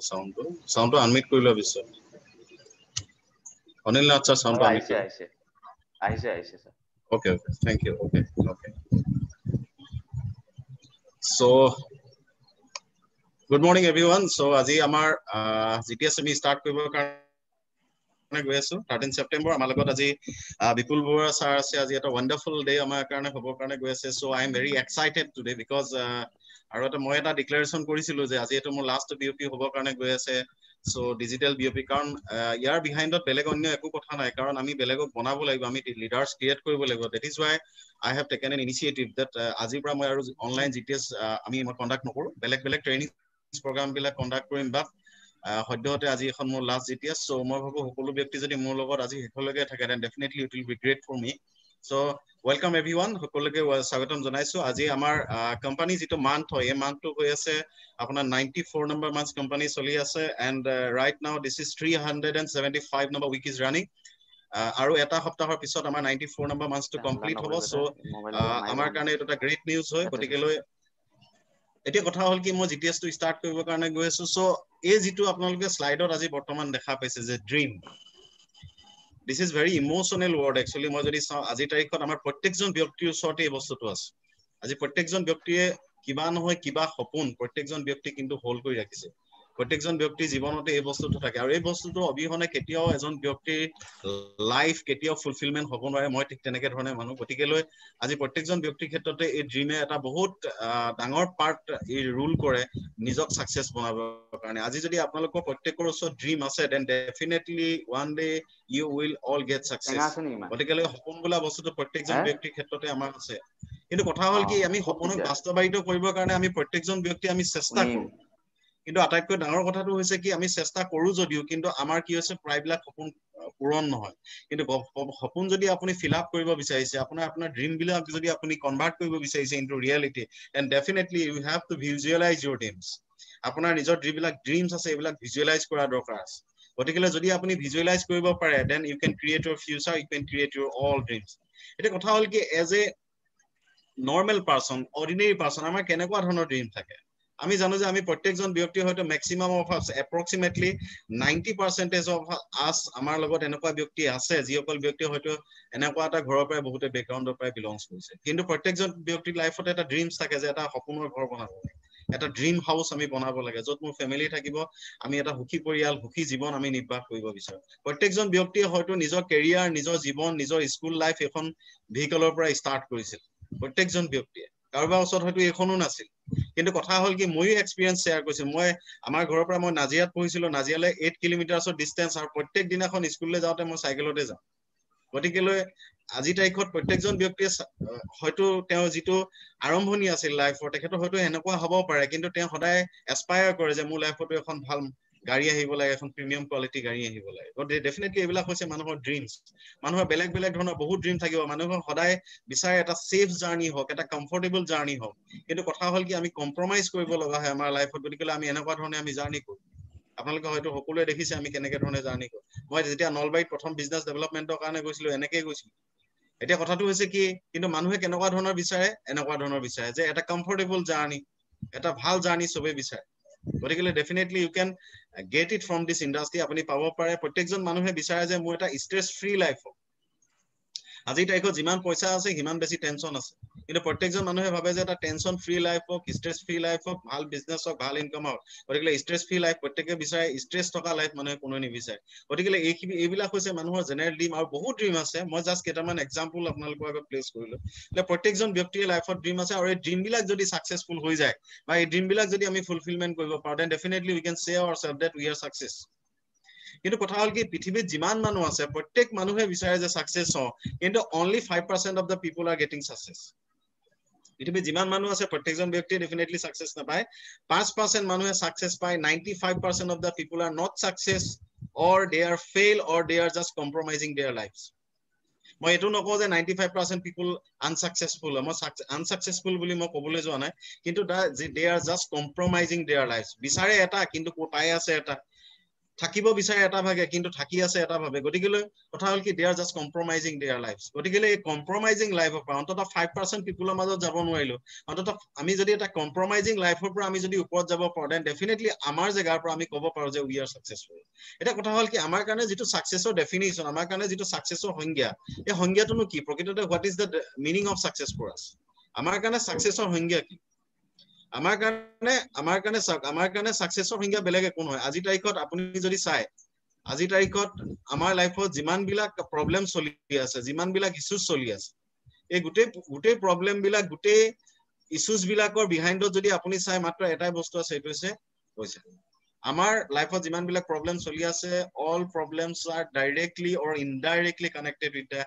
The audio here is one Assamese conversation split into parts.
সাউন্ডটো আনমিউট কৰি লোৱা বিশ্ব অনিল নাথ স্যাৰ সাউন্ডটো আনমিউট কৰি আহিছে sir okay thank you okay so good morning এভৰিওয়ান so আজি আমাৰ জিটিএস আমি স্টাৰ্ট কৰিবৰ কাৰণে গৈ আছো 13 সেপ্টেম্বৰ আমাৰ লগত আজি বিপুল বৰুৱা স্যাৰ আছে আজি এটা ওয়ান্ডাৰফুল ডে আমাৰ কাৰণে হ'বৰ কাৰণে গৈ আছে so I am very excited today because আৰু মই এটা ডিক্লাৰেশন কৰিছিলো যে আজি এটো মোৰ লাষ্ট বিওপি হ'বৰ কাৰণে গৈ আছে সো ডিজিটাল বিওপি কাৰণ ইয়াৰ বিহাইণ্ডত বেলেগ অন্য একো কথা নাই কাৰণ আমি বেলেগক বনাব লাগিব আমি লিডাৰ্স ক্ৰিয়েট কৰিব লাগিব that is Y I have taken an initiative that আজিৰ পৰা মই আৰু অনলাইন জিটিএস আমি কন্ডাক্ট নকৰো বেলেগ ট্ৰেইনিং program বিলাক কন্ডাক্ট কৰিম বাট সদ্যহতে আজি এখন মোৰ লাষ্ট জিটিএস সো মই ভাবো সকলো ব্যক্তি যদি মোৰ লগত আজি হেকলৈকে থাকে then definitely it will be great for me so welcome everyone সকলোকে স্বাগতম জনাইছো আজি আমাৰ কোম্পানী যেটো মান্থ হয় এই মান্থটো হৈ আছে আপোনাৰ 94 নম্বৰ মান্থ কোম্পানী চলি আছে and right now this is 375 number week is running আৰু এটা সপ্তাহৰ পিছত আমাৰ 94 নম্বৰ মান্থটো কমপ্লিট হ'ব সো আমাৰ কাৰণে এটা গ্ৰেট নিউজ হয় গতিকেলৈ এতিয়া কথা হল কি মই জিটিএস টো স্টার্ট কৰিবৰ কাৰণে গৈ আছো সো এই যেটো আপোনালোকে স্লাইডত আজি বৰ্তমান দেখা পাইছে যে dream this is very emotional word actually মই যদি চাও আজি তাৰিখত আমাৰ প্ৰত্যেকজন ব্যক্তিৰ ওচৰতে এই বস্তুটো আছে আজি প্ৰত্যেকজন ব্যক্তিয়ে কিবা নহয় কিবা সপোন প্ৰত্যেকজন ব্যক্তি কিন্তু হোল্ড কৰি ৰাখিছে প্ৰত্যেকজন ব্যক্তিৰ জীৱনতে এই বস্তুটো থাকে আৰু এই বস্তুটো অবিহনে কেতিয়াও এজন ব্যক্তিৰ লাইফ কেতিয়াও ফুলফিলমেন্ট হ'ব নোৱাৰে মই ঠিক তেনেকে ধৰণে মানুহ গতিকেলৈ আজি প্ৰত্যেকজন ব্যক্তিৰ ক্ষেত্ৰতে এই ড্ৰিমে এটা বহুত ডাঙৰ পাৰ্ট এই ৰুল কৰে নিজক সাকসেস বনাবৰ কাৰণে আজি যদি আপোনালোকৰ প্ৰত্যেকৰ ওচৰত ড্ৰিম আছে then definitely one day you will all get success গতিকেলৈ সপোন বোলা বস্তুটো প্ৰত্যেকজন ব্যক্তিৰ ক্ষেত্ৰতে আমাৰ আছে কিন্তু কথা হল কি আমি সপোনক বাস্তৱায়িত কৰিবৰ কাৰণে আমি প্ৰত্যেকজন ব্যক্তি আমি চেষ্টা কৰো কিন্তু আটাইতকৈ ডাঙৰ কথাটো হৈছে কি আমি চেষ্টা কৰো যদিও কিন্তু আমাৰ কি হৈছে প্ৰায়বিলাক সপোন পূৰণ নহয় কিন্তু সপোন যদি আপুনি ফিল আপ কৰিব বিচাৰিছে আপোনাৰ ড্ৰিম বিলাক যদি আপুনি কনভাৰ্ট কৰিব বিচাৰিছে into reality and definitely you have to visualise your dreams আপোনাৰ নিজৰ যিবিলাক ড্ৰিমস আছে এইবিলাক ভিজুয়ালাইজ কৰা দৰকাৰ আছে গতিকে যদি আপুনি ভিজুয়ালাইজ কৰিব পাৰে then you can create your future you can create your all dreams এটা কথা হল কি as a normal person ordinary person আমাৰ কেনেকুৱা ধৰণৰ ড্ৰিম থাকে আমি জানো যে আমি প্ৰত্যেকজন ব্যক্তি হয়তো maximum of us approximately 90% of us আমাৰ লগত এনেকুৱা ব্যক্তি আছে যিসকল ব্যক্তি হয়তো এনেকুৱা এটা ঘৰৰ পৰা বহুতে ব্যাকগ্ৰাউণ্ডৰ পৰা বিলংস কৰিছে কিন্তু প্ৰত্যেকজন ব্যক্তিৰ লাইফত এটা ড্ৰিমস থাকে যে এটা সপোনৰ ঘৰ বনাব লাগে এটা ড্ৰিম হাউস আমি বনাব লাগে যত মোৰ ফ্যামিলি থাকিব আমি এটা সুখী পৰিয়াল সুখী জীৱন আমি নিৰ্বাহ কৰিব বিচাৰো প্ৰত্যেকজন ব্যক্তিয়ে হয়তো নিজৰ কেৰিয়াৰ নিজৰ জীৱন নিজৰ স্কুল লাইফ এখন ভেহিকলৰ পৰা স্টাৰ্ট কৰিছিল প্ৰত্যেকজন ব্যক্তিয়ে কাৰোবাৰ ওচৰত হয়তো এখনো নাছিল কিন্তু কথা হল কি মই এক্সপেৰিয়েন্স শেয়াৰ কৰিছো মই আমাৰ ঘৰৰ পৰা মই নাজিয়াত পঢ়িছিলো নাজিয়ালে 8 কিলোমিটাৰৰ ডিসটেন্স আৰু প্ৰত্যেক দিনাখন স্কুললৈ যাওঁতে মই সাইকেলতে যাওঁ গতিকেলৈ আজি তাৰিখত প্ৰত্যেকজন ব্যক্তিয়ে হয়তো তেওঁ যেটো আৰম্ভণি আছিল লাইফৰ তেখেতৰ হয়তো এনেকুৱা হ'ব পাৰে কিন্তু তেওঁ সদায় এসপায়াৰ কৰে যে মোৰ লাইফতো এখন ভাল গাড়ী আহিব লাগে এখন প্ৰিমিয়াম কোৱালিটি গাড়ী আহিব লাগে গতিকে ডেফিনেটলি এইবিলাক হৈছে মানুহৰ ড্ৰিমস মানুহৰ বেলেগ ধৰণৰ বহুত ড্ৰিম থাকিব মানুহৰ সদায় বিচাৰে এটা সেফ জাৰ্নি হওক এটা কমফৰ্টেবল জাৰ্নি হওক কিন্তু কথা হল কি আমি কম্প্ৰমাইজ কৰিব লগা হয় আমাৰ লাইফত গতিকে আমি এনেকুৱা ধৰণে আমি জাৰ্নি কৰো আপোনালোকে হয়তো সকলোৱে দেখিছে আমি কেনেকে ধৰণে জাৰ্নি কৰো মই যেতিয়া নলবাৰীত প্ৰথম বিজনেছ ডেভেলপমেন্টৰ কাৰণে গৈছিলো এনেকৈ গৈছিলো এতিয়া কথাটো হৈছে কি কিন্তু মানুহে কেনেকুৱা ধৰণৰ বিচাৰে এনেকুৱা ধৰণৰ বিচাৰে যে এটা কমফৰ্টেবল জাৰ্নি এটা ভাল জাৰ্নি সবে বিচাৰে গতিকে definitely you can get it from this industry আপুনি পাব পাৰে প্ৰত্যেকজন মানুহে বিচাৰে যে মোৰ এটা ষ্ট্ৰেছ ফ্ৰী লাইফ হওক আজি তাৰিখত যিমান পইচা আছে সিমান বেছি টেনশন আছে কিন্তু প্ৰত্যেকজন মানুহে ভাবে যে এটা টেনশন ফ্ৰী লাইফ হওক ষ্ট্ৰেছ ফ্ৰী লাইফ হওক ভাল বিজনেছ হওক ভাল ইনকাম হওক গতিকে ষ্ট্ৰেছ ফ্ৰী লাইফ প্ৰত্যেককে বিচাৰে ষ্ট্ৰেছ থকা লাইফ মানুহে কোনো নিবিচাৰে গতিকে এইবিলাক হৈছে মানুহৰ জেনেৰেল ড্ৰিম আৰু বহুত ড্ৰিম আছে মই জাস্ট কেইটামান এক্সাম্পল আপোনালোকৰ আগত প্লেস কৰিলো প্ৰত্যেকজন ব্যক্তিৰ লাইফত ড্ৰিম আছে আৰু এই ড্ৰিম বিলাক যদি সাকসেসফুল হৈ যায় বা এই ড্ৰিম বিলাক যদি আমি ফুলফিলমেন্ট কৰিব পাৰো then definitely we can say ourselves that we are success কিন্তু কথা হল কি পৃথিৱীত যিমান মানুহ আছে প্ৰত্যেক মানুহে বিচাৰে যে সাকসেস হও কিন্তু only 5% of the people are getting success পৃথিৱীত যিমান মানুহ আছে প্ৰত্যেকজন ব্যক্তিয়ে ডেফিনেটলি সাকসেস নাপায় 5% মানুহে সাকসেস পায় 95% of the people are not success or they are fail or they are just compromising their lives মই এটো নকও যে 95% people unsuccessful মই unsuccessful বুলি মই কবলৈ যোৱা নাই কিন্তু they are just compromising their lives বিচাৰে এটা কিন্তু পাই আছে এটা থাকিব বিচাৰে এটা ভাগে কিন্তু থাকি আছে এটা ভাবে গতিকে কথা হল কি দে আৰ জাস্ট কম্প্ৰমাইজিং দেয়াৰ লাইফছ গতিকে এই কম্প্ৰমাইজিং লাইফৰ পৰা অন্তত 5% পিপুলৰ মাজত যাব নোৱাৰিলো অন্তত আমি যদি এটা কম্প্ৰমাইজিং লাইফৰ পৰা আমি যদি ওপৰত যাব পাৰো দেন ডেফিনেটলি আমাৰ জেগাৰ পৰা আমি ক'ব পাৰো যে উই আৰ সাকসেসফুল এটা কথা হল কি আমাৰ কাৰণে যেটো সাকসেসৰ ডেফিনিশন আমাৰ কাৰণে যেটো সাকসেসৰ সংজ্ঞা এই সংজ্ঞাটোনো কি প্ৰকৃততে what is the meaning of success for us আমাৰ কাৰণে সাকসেসৰ সংজ্ঞা কি আমাৰ কাৰণে সাকসেসৰ সংজ্ঞা বেলেগ একো নহয় আজি তাৰিখত আপুনি যদি চাই আজি তাৰিখত আমাৰ লাইফত যিমান বিলাক প্ৰবলেম চলি আছে যিমান বিলাক ইস্যুজ চলি আছে এই গুটেই প্ৰবলেম বিলাক গুটেই ইস্যুজ বিলাকৰ বিহাইণ্ডত যদি আপুনি চাই মাত্ৰ এটাই বস্তু আছে এইটো হৈছে পইচা আমাৰ লাইফত যিমান বিলাক প্ৰবলেম চলি আছে all problems are directly or indirectly connected with the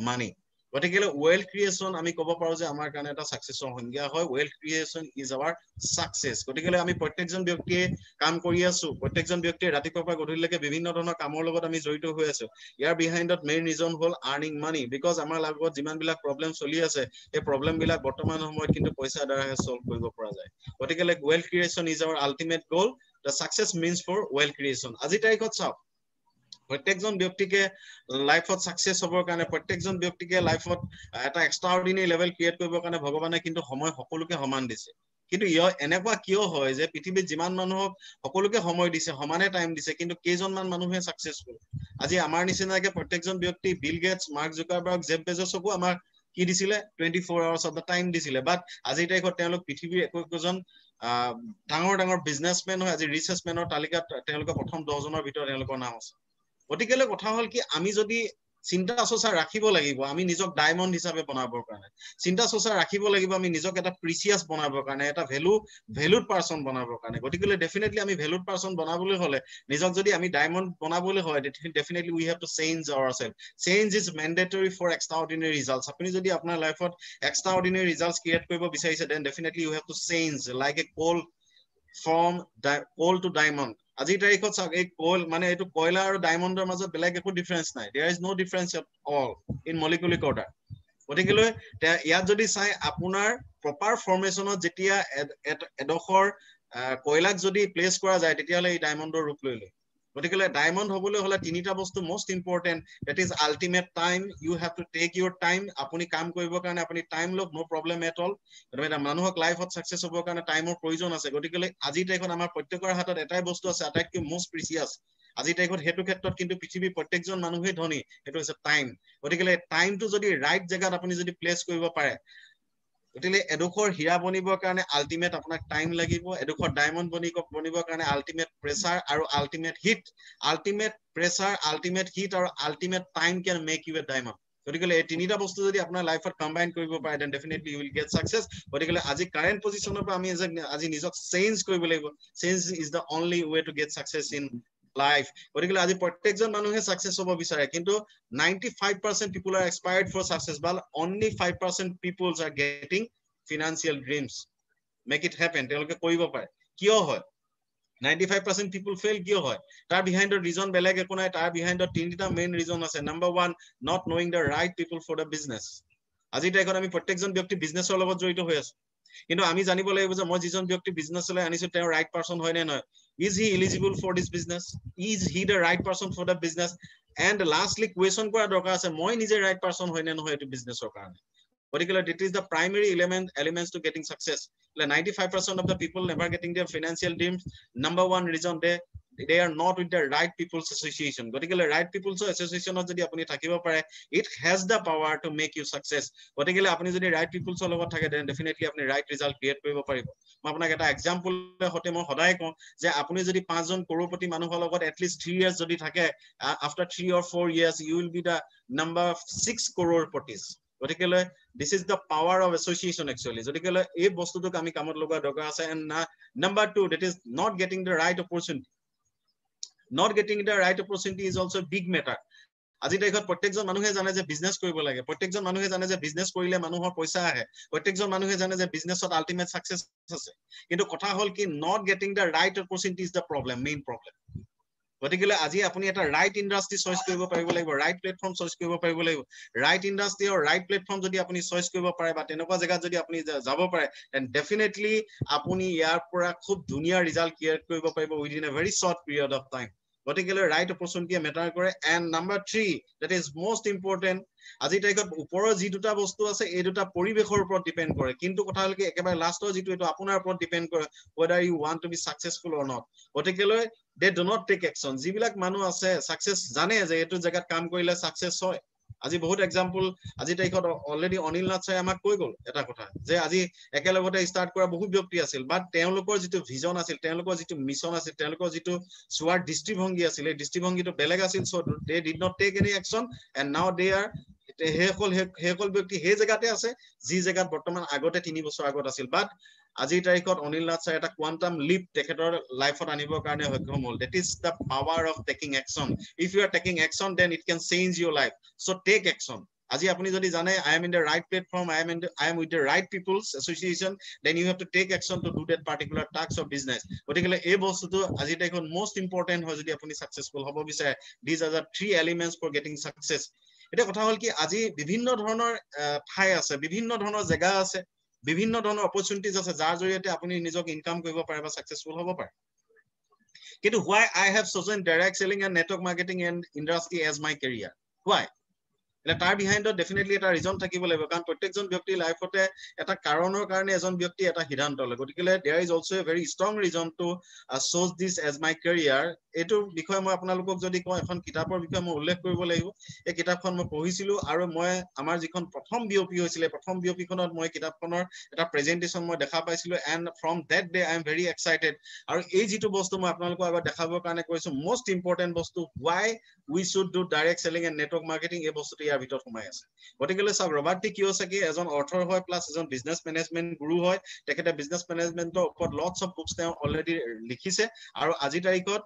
money গতিকে ওয়েলথ ক্ৰিয়েচন আমি ক'ব পাৰো যে আমাৰ কাৰণে এটা সাকসেসৰ সংজ্ঞা হয় wealth creation is our success গতিকে আমি প্ৰত্যেকজন ব্যক্তিয়ে কাম কৰি আছো প্ৰত্যেকজন ব্যক্তিয়ে ৰাতিপুৱাৰ পৰা গধূলিলৈকে বিভিন্ন ধৰণৰ কামৰ লগত আমি জড়িত হৈ আছো ইয়াৰ বিহাইণ্ডত মেইন ৰিজন হ'ল আৰ্নিং মানি বিকজ আমাৰ লাইফত যিমান বিলাক প্ৰবলেম চলি আছে এই প্ৰবলেম বিলাক বৰ্তমান সময়ত কিন্তু পইচাৰ দ্বাৰাহে সলভ কৰিব পৰা যায় গতিকে wealth creation is our ultimate goal the success means for wealth creation আজি তাৰিখত চাওক প্ৰত্যেকজন ব্যক্তিকে লাইফত সাকসেস হবৰ কাৰণে প্ৰত্যেকজন ব্যক্তিকে লাইফত এটা এক্সট্ৰাঅৰ্ডিনাৰী লেভেল ক্ৰিয়েট কৰিবৰ কাৰণে ভগৱানে কিন্তু সময় সকলোকে সমান দিছে কিন্তু এনেকুৱা কিয় হয় যে পৃথিৱীত যিমান মানুহক সকলোকে সময় দিছে সমানে টাইম দিছে কিন্তু কেইজনমান মানুহে সাকসেসফুল আজি আমাৰ নিচিনাকে প্ৰত্যেকজন ব্যক্তি Bill Gates Mark Zuckerberg Jeff বেজছকো আমাক কি দিছিলে 24 আৱাৰ্ছ অফ দা টাইম দিছিলে বাট আজিৰ তাৰিখত তেওঁলোক পৃথিৱীৰ একোজন ডাঙৰ বিজনেছমেন হয় আজি ৰিচাৰ্চ মেনৰ তালিকাত তেওঁলোকৰ প্ৰথম 10 জনৰ ভিতৰত তেওঁলোকৰ নাম আছে গতিকে কথা হল কি আমি যদি চিন্তা চৰ্চা ৰাখিব লাগিব আমি নিজক ডায়মণ্ড হিচাপে বনাবৰ কাৰণে চিন্তা চৰ্চা ৰাখিব লাগিব আমি নিজক এটা প্ৰিচিয়াছ বনাবৰ কাৰণে এটা ভেলুড পাৰসন বনাবৰ কাৰণে গতিকে ডেফিনেটলি আমি ভেলুড পাৰসন বনাবলৈ হলে নিজক যদি আমি ডায়মণ্ড বনাবলৈ হয় definitely we have to change ourselves change is mandatory for extraordinary results আপুনি যদি আপোনাৰ লাইফত এক্সট্ৰাঅৰ্ডিনাৰী ৰিজাল্টছ ক্ৰিয়েট কৰিব বিচাৰিছে then definitely you have to change like a coal from coal to diamond আজিৰ তাৰিখত চাওক এই কোল মানে এইটো কয়লা আৰু ডায়মণ্ডৰ মাজত বেলেগ একো ডিফাৰেন্স নাই there is no difference at all in molecular order গতিকে ইয়াত যদি চাই আপোনাৰ প্ৰপাৰ ফৰ্মেশ্যনত যেতিয়া এডোখৰ কয়লাক যদি প্লেচ কৰা যায় তেতিয়াহ'লে এই ডায়মণ্ডৰ ৰূপ লৈ লয় গতিকে ডায়মণ্ড হবলৈ হলে তিনিটা বস্তু most important that is ultimate time you have to take your time আপুনি কাম কৰিবৰ কাৰণে আপুনি টাইম লওক নো প্ৰব্লেম এট অল মানুহক লাইফত সাকসেস হবৰ কাৰণে টাইমৰ প্ৰয়োজন আছে গতিকে আজিৰ তাৰিখত আমাৰ প্ৰত্যেকৰ হাতত এটাই বস্তু আছে আটাইতকৈ মোষ্ট প্ৰিচিয়াছ আজিৰ তাৰিখত সেইটো ক্ষেত্ৰত কিন্তু পৃথিৱীৰ প্ৰত্যেকজন মানুহে ধনী সেইটো হৈছে টাইম গতিকে টাইমটো যদি ৰাইট জেগাত আপুনি যদি প্লেচ কৰিব পাৰে গতিকে এডোখৰ হীৰা বনিবৰ কাৰণে আল্টিমেট আপোনাক টাইম লাগিব এডোখৰ ডায়মণ্ড বনিবৰ কাৰণে আল্টিমেট প্ৰেছাৰ আৰু ultimate heat ultimate pressure ultimate heat আৰু ultimate time can make you a diamond গতিকে এই তিনিটা বস্তু যদি আপোনাৰ লাইফত কম্বাইন কৰিব পাৰে then definitely you will get success গতিকে আজি কাৰেন্ট পজিশনৰ পৰা আমি আজি নিজক চেঞ্জ কৰিব লাগিব change is the only way to get success in life গতিকে আজি প্ৰত্যেকজন মানুহে সাকসেস হ'ব বিচাৰে কিন্তু 95% people are aspired for success but only 5% people are getting financial dreams make it happen তেওঁলোকে কৰিব পাৰে কিয় হয় 95% people fail কিয় হয় তাৰ বিহাইণ্ডৰ ৰিজন বেলেগ একো নাই তাৰ বিহাইণ্ডৰ তিনিটা মেইন ৰিজন আছে number 1 not knowing the right people for the business আজি তাইকত আমি প্ৰত্যেকজন ব্যক্তি বিজনেছৰ লগত জড়িত হৈ আছে কিন্তু আমি জানিব লাগিব যে মই যিজন ব্যক্তি বিজনেছলৈ আনিছো তেওঁ ৰাইট পাৰসন হয় নে নহয় is he eligible for this business is he the right person for the business and lastly question কৰা দৰকাৰ আছে মই নিজে right person হয় নে নহয় এটো বিজনেছৰ কাৰণে গতিকে it is the primary elements to getting success 95% of the people never getting their financial dreams number one reason they are not with the right people's association গতিকে right people's association যদি আপুনি থাকিব পাৰে it has the power to make you success গতিকে আপুনি যদি right people's লগত থাকে then definitely আপুনি right result create কৰিব পাৰিব মই আপোনাক এটা এক্সাম্পল হতে মই সদায় কওঁ যে আপুনি যদি 5 জন কৰপতি মানুহৰ লগত at least 3 years যদি থাকে after 3 or 4 years you will be the number 6 crorepati গতিকে this is the power of association actually গতিকে এই বস্তুটোক আমি কামত লগোৱা দৰকাৰ আছে and number 2 that is not getting the right opportunity not getting the right opportunity is also a big matter আজি তাৰিখত প্ৰত্যেকজন মানুহে জানে যে বিজনেছ কৰিব লাগে প্ৰত্যেকজন মানুহে জানে যে বিজনেছ কৰিলে মানুহৰ পইচা আহে প্ৰত্যেকজন মানুহে জানে যে বিজনেছত আল্টিমেট সাকসেস আছে কিন্তু কথা হল কি not getting the right opportunity is the problem main problem গতিকে আজি আপুনি এটা ৰাইট ইন্ডাষ্ট্ৰি চয়েস কৰিব পাৰিব লাগিব ৰাইট প্লেটফৰ্ম চয়েস কৰিব পাৰিব লাগিব ৰাইট ইন্ডাষ্ট্ৰি আৰু ৰাইট প্লেটফৰ্ম যদি আপুনি চয়েস কৰিব পাৰে বা তেনেকুৱা জায়গাত যদি আপুনি যাব পাৰে then definitely আপুনি ইয়াৰ পৰা খুব ধুনীয়া ৰিজাল্ট ক্ৰিয়েট কৰিব পাৰিব within a very short period of time গতিকেলৈ ৰাইট অপৰচুনিটিয়ে মেটাৰ কৰে and number 3 that is most important আজি তাৰিখত ওপৰৰ যি দুটা বস্তু আছে এই দুটা পৰিবেশৰ ওপৰত ডিপেন্ড কৰে কিন্তু কথা হ'ল কি একেবাৰে লাষ্টৰ যিটো এটো আপোনাৰ ওপৰত ডিপেন্ড কৰে whether you want to be successful or not গতিকেলৈ they do not take action যিবিলাক মানুহ আছে সাকসেস জানে যে এটো জায়গাত কাম কৰিলে সাকসেস হয় আজি বহুত এক্সাম্পল আজি তাৰিখত অলৰেডি অনিল নাথ চাই আমাক কৈ গল এটা কথা যে আজি একেলগতে ষ্টাৰ্ট কৰা বহুত ব্যক্তি আছিল বাট তেওঁলোকৰ যিটো ভিজন আছিল তেওঁলোকৰ যিটো মিছন আছিল তেওঁলোকৰ যিটো সোৱাৰ দৃষ্টিভংগী আছিল এই দৃষ্টিভংগীটো বেলেগ আছিল so they did not take any action and now they are Haeckel ব্যক্তি হে জায়গাতে আছে যি জায়গাত বৰ্তমান আগতে 3 বছৰ আগত আছিল বাট আজি তাৰিখত অনিল নাথ চাই এটা কোৱান্টাম লিপ তেখেতৰ লাইফত আনিবৰ কাৰণে সক্ষম হ'ল that is the power of taking action if you are taking action then it can change your life so take action আজি আপুনি যদি জানে I am in the right platform I am with the right people's association then you have to take action to do that particular task or business গতিকে এই বস্তুটো আজি তাৰিখত most important হয় যদি আপুনি successful হ'ব বিচাৰে these are the 3 elements for getting success এটা কথা হল কি আজি বিভিন্ন ধৰণৰ ঠাই আছে বিভিন্ন ধৰণৰ জায়গা আছে বিভিন্ন ধৰণৰ অপৰচুনিটিজ আছে যাৰ জৰিয়তে আপুনি নিজক ইনকাম কৰিব পাৰে বা সাকসেসফুল হ'ব পাৰে কিন্তু why I have chosen direct selling and network marketing and industry as my career why এটা তাৰ বিহাইণ্ডত ডেফিনেটলি এটা ৰিজন থাকিব লাগিব কাৰণ প্ৰত্যেকজন ব্যক্তিৰ লাইফতে এটা কাৰণৰ কাৰণে এজন ব্যক্তি এটা সিদ্ধান্ত লয় গতিকে there is also a very strong reason to choose this as my career এটো বিষয় মই আপোনালোকক যদি কওঁ এখন কিতাপৰ বিষয় মই উল্লেখ কৰিব লাগিব এই কিতাপখন মই পঢ়িছিলো আৰু মই আমাৰ যিখন প্ৰথম বিওপি হৈছিল প্ৰথম বিওপিখনত মই কিতাপখনৰ এটা প্ৰেজেন্টেশন মই দেখা পাইছিলো and from that day I am very excited আৰু এই যিটো বস্তু মই আপোনালোকক আগত দেখাবৰ কাৰণে কৈছো most important বস্তু why we should do direct selling and network marketing এই বস্তুটো ইয়াৰ ভিতৰত সোমাই আছে গতিকে সব ৰবাৰ্ট টি কিয়সাকি এজন অথৰ হয় প্লাস এজন বিজনেস ম্যানেজমেন্ট গুৰু হয় তেখেতে বিজনেস ম্যানেজমেন্টৰ ওপৰত লটস অফ বুকস তেওঁ অলৰেডি লিখিছে আৰু আজি তাৰিখত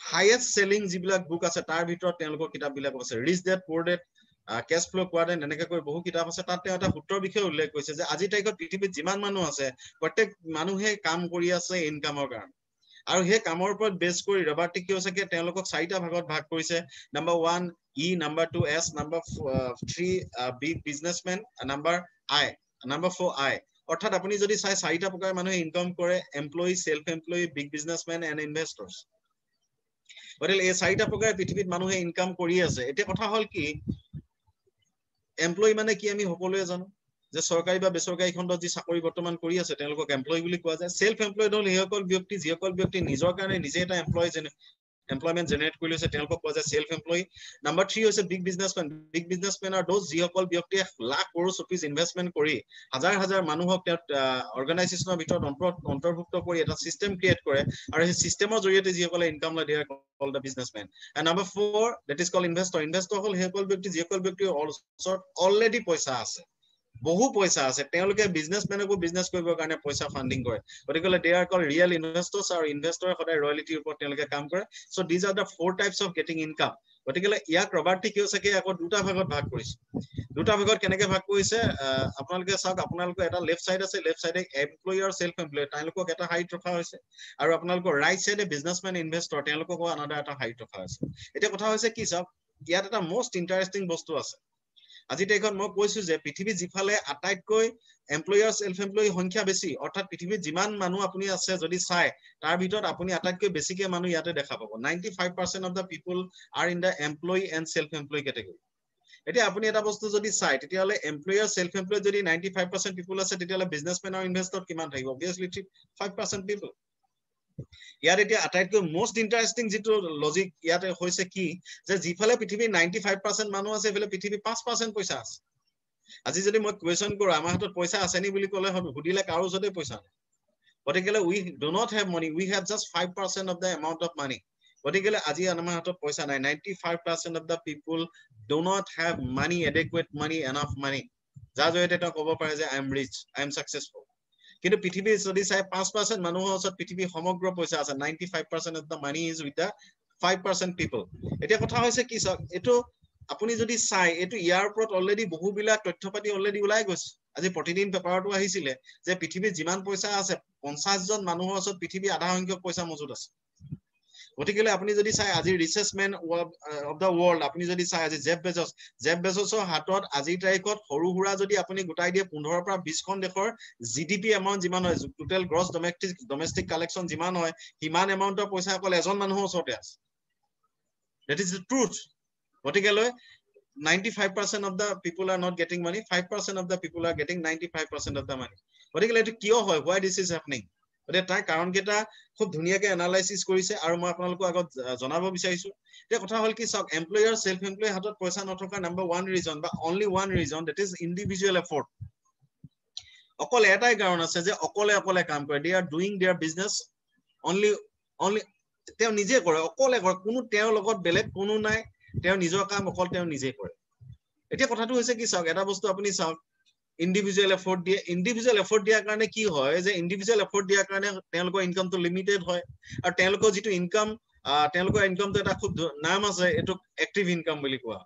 হাইয়েস্ট সেলিং যিবিলাক বুক আছে তাৰ ভিতৰত তেওঁলোকৰ কিতাপবিলাক আছে ৰিচ ডেড পুৰ ডেড কেশ ফ্লো কোৱাড্ৰেন্ট এনেকৈ কৰি বহু কিতাপ আছে তাত তেওঁ এটা সূত্ৰৰ বিষয়ে উল্লেখ কৰিছে যে আজি তাৰিখত পৃথিৱীত যিমান মানুহ আছে প্ৰত্যেক মানুহে কাম কৰি আছে ইনকামৰ কাৰণে আৰু হে কামৰ ওপৰত বেছ কৰি ৰবাৰ্ট টি কিয়সাকি তেওঁলোকক 4টা ভাগত ভাগ কৰিছে number 1 E number 2 S number 3 big businessman number 4 I অৰ্থাৎ আপুনি যদি চাই 4টা প্ৰকাৰ মানুহে ইনকাম কৰে employee self employee big businessman and investors গতিকে এই 4টা প্ৰকাৰ পৃথিৱীত মানুহে ইনকাম কৰি আছে এটা কথা হল কি এমপ্লয়ি মানে কি আমি সকলোৱে জানো যে সৰকাৰি বা বেসৰকাৰি খণ্ডত যি চাকৰি বৰ্তমান কৰি আছে তেওঁলোকক এমপ্লয়ি বুলি কোৱা যায় সেলফ এমপ্লয়ড হল হেসকল ব্যক্তি যিসকল ব্যক্তি নিজৰ কাৰণে নিজে এটা employment generate কৰি লৈছে তেওঁলোকক কোৱা যায় সেলফ এমপ্লয়ি নাম্বাৰ 3 হৈছে বিগ বিজনেসম্যান আৰু দোজ যিসকল ব্যক্তিয়ে লাখ কৰোৰ rupees ইনভেষ্টমেন্ট কৰি হাজাৰ হাজাৰ মানুহক অৰ্গানাইজেচনৰ ভিতৰত অন্তৰ্ভুক্ত কৰি এটা সিস্টেম ক্ৰিয়েট কৰে আৰু এই সিস্টেমৰ জৰিয়তে যিসকলে ইনকাম লয় they are called the businessman and number 4 that is called investor হল হেসকল ব্যক্তি যিসকল ব্যক্তি অলৰেডি পইচা আছে বহু পইচা আছে তেওঁলোকে বিজনেসম্যানকো বিজনেস কৰিবৰ কাৰণে পইচা ফান্ডিং কৰে গতিকে they are called real investors আৰু ইনভেষ্টৰ সদায় ৰয়্যালিটিৰ ওপৰত তেওঁলোকে কাম কৰে so these are the 4 types of getting income গতিকে ইয়াক ৰবাৰ্ট টি কিয়সাকি আকৌ দুটা ভাগত ভাগ কৰিছে দুটা ভাগত কেনেকৈ ভাগ কৰিছে আপোনালোকে চাওক আপোনালোকৰ এটা লেফট সাইড আছে লেফট সাইডে এমপ্লয়ি আৰু সেলফ এমপ্লয়ি তেওঁলোকক এটা হাইট ৰখা হৈছে আৰু আপোনালোকৰ ৰাইট সাইডে বিজনেসম্যান ইনভেষ্টৰ তেওঁলোকক আনাদাৰ এটা হাইট ৰখা হৈছে এটা কথা হৈছে কি চাওক ইয়াত এটা মোস্ট ইন্টাৰেষ্টিং বস্তু আছে আজি তাৰিখত মই কৈছো যে পৃথিৱী যিফালে আটাইতকৈ এমপ্লয়ি আৰু সেলফ এমপ্লয়ি সংখ্যা বেছি অৰ্থাৎ পৃথিৱীত যিমান মানুহ আপুনি আছে যদি চাই তাৰ ভিতৰত আপুনি আটাইতকৈ বেছিকে মানুহ ইয়াতে দেখা পাব 95% of the people are in the employee and self employee category এতিয়া আপুনি এটা বস্তু যদি চাই তেতিয়ালে এমপ্লয়ি আৰু সেলফ এমপ্লয়ি যদি 95% people আছে তেতিয়ালে বিজনেসম্যান আৰু ইনভেষ্টৰ কিমান থাকিব obviously 5% people ইয়াত এতিয়া আটাইতকৈ মোস্ট ইন্টাৰেষ্টিং যেটো লজিক ইয়াতে হৈছে কি যে যিফালে পৃথিৱী 95% মানুহ আছে এফালে পৃথিৱী 5% পইচা আছে আজি যদি মই কোৱেশ্চন কৰো আমাৰ হাতত পইচা আছে নি বুলি কলে হবে হুদিলে কাৰো ওচৰতে পইচা নাই গতিকে we do not have money we have just 5% of the amount of money গতিকে আজি আমাৰ হাতত পইচা নাই 95% of the people do not have money adequate money enough money যাৰ জৰিয়তে তেওঁ ক'ব পাৰে যে I am rich I am successful কিন্তু পৃথিৱী যদি চাই 5% মানুহৰ ওচৰত পৃথিৱী সমগ্ৰ পইচা আছে 95% of the money is with the 5% people এতিয়া কথা হৈছে কি চাওক এটো আপুনি যদি চাই এটো ইয়াৰ ওপৰত অলৰেডি বহুবিলাক তথ্যপাতি অলৰেডি ওলাই গৈছে আজি প্ৰতিদিন পেপাৰটো আহিছিলে যে পৃথিৱীত যিমান পইচা আছে 50 জন মানুহৰ ওচৰত পৃথিৱী আধা সংখ্যক পইচা মজুদ আছে গতিকেলৈ আপুনি যদি চাই আজি research men of the world আপুনি যদি চাই আজি জেফ বেজছৰ হাতত আজিৰ তাৰিখত সৰু সুৰা যদি আপুনি গোটাই দিয়ে 15 পৰা 20খন দেশৰ জিডিপি এমাউণ্ট যিমান হয় টোটেল গ্ৰছ ডমেষ্টিক কালেকশ্যন যিমান হয় সিমান এমাউণ্টৰ পইচা অকল এজন মানুহৰ ওচৰতে আছে that is the truth গতিকেলৈ 95% of the people are not getting money 5% of the people are getting 95% of the money গতিকেলৈ এটো কিয় হয় why this is happening গতিকে তাৰ কাৰণ কেইটা খুব ধুনীয়াকৈ এনালাইসিস কৰিছে আৰু মই আপোনালোকক আগত জনাব বিচাৰিছো এতিয়া কথা হল কি সব এমপ্লয়াৰ সেলফ এমপ্লয় হাতত পইচা নথকা নাম্বাৰ 1 ৰিজন বা only one reason that is individual effort অকল এটাই কাৰণ আছে যে অকলে কাম কৰে they are doing their business only তেওঁ নিজে কৰে অকলে কৰে কোনো তেওঁৰ লগত বেলেগ কোনো নাই তেওঁ নিজৰ কাম অকল তেওঁ নিজে কৰে এতিয়া কথাটো হৈছে কি চাওক এটা বস্তু আপুনি চাওক individual effort দিয়াৰ কাৰণে কি হয় যে individual effort দিয়াৰ কাৰণে তেওঁলোকৰ ইনকামটো লিমিটেড হয় আৰু তেওঁলোকৰ যিটো ইনকাম তেওঁলোকৰ ইনকামটো এটা খুব নাম আছে এটো এক্টিভ ইনকাম বুলি কোৱা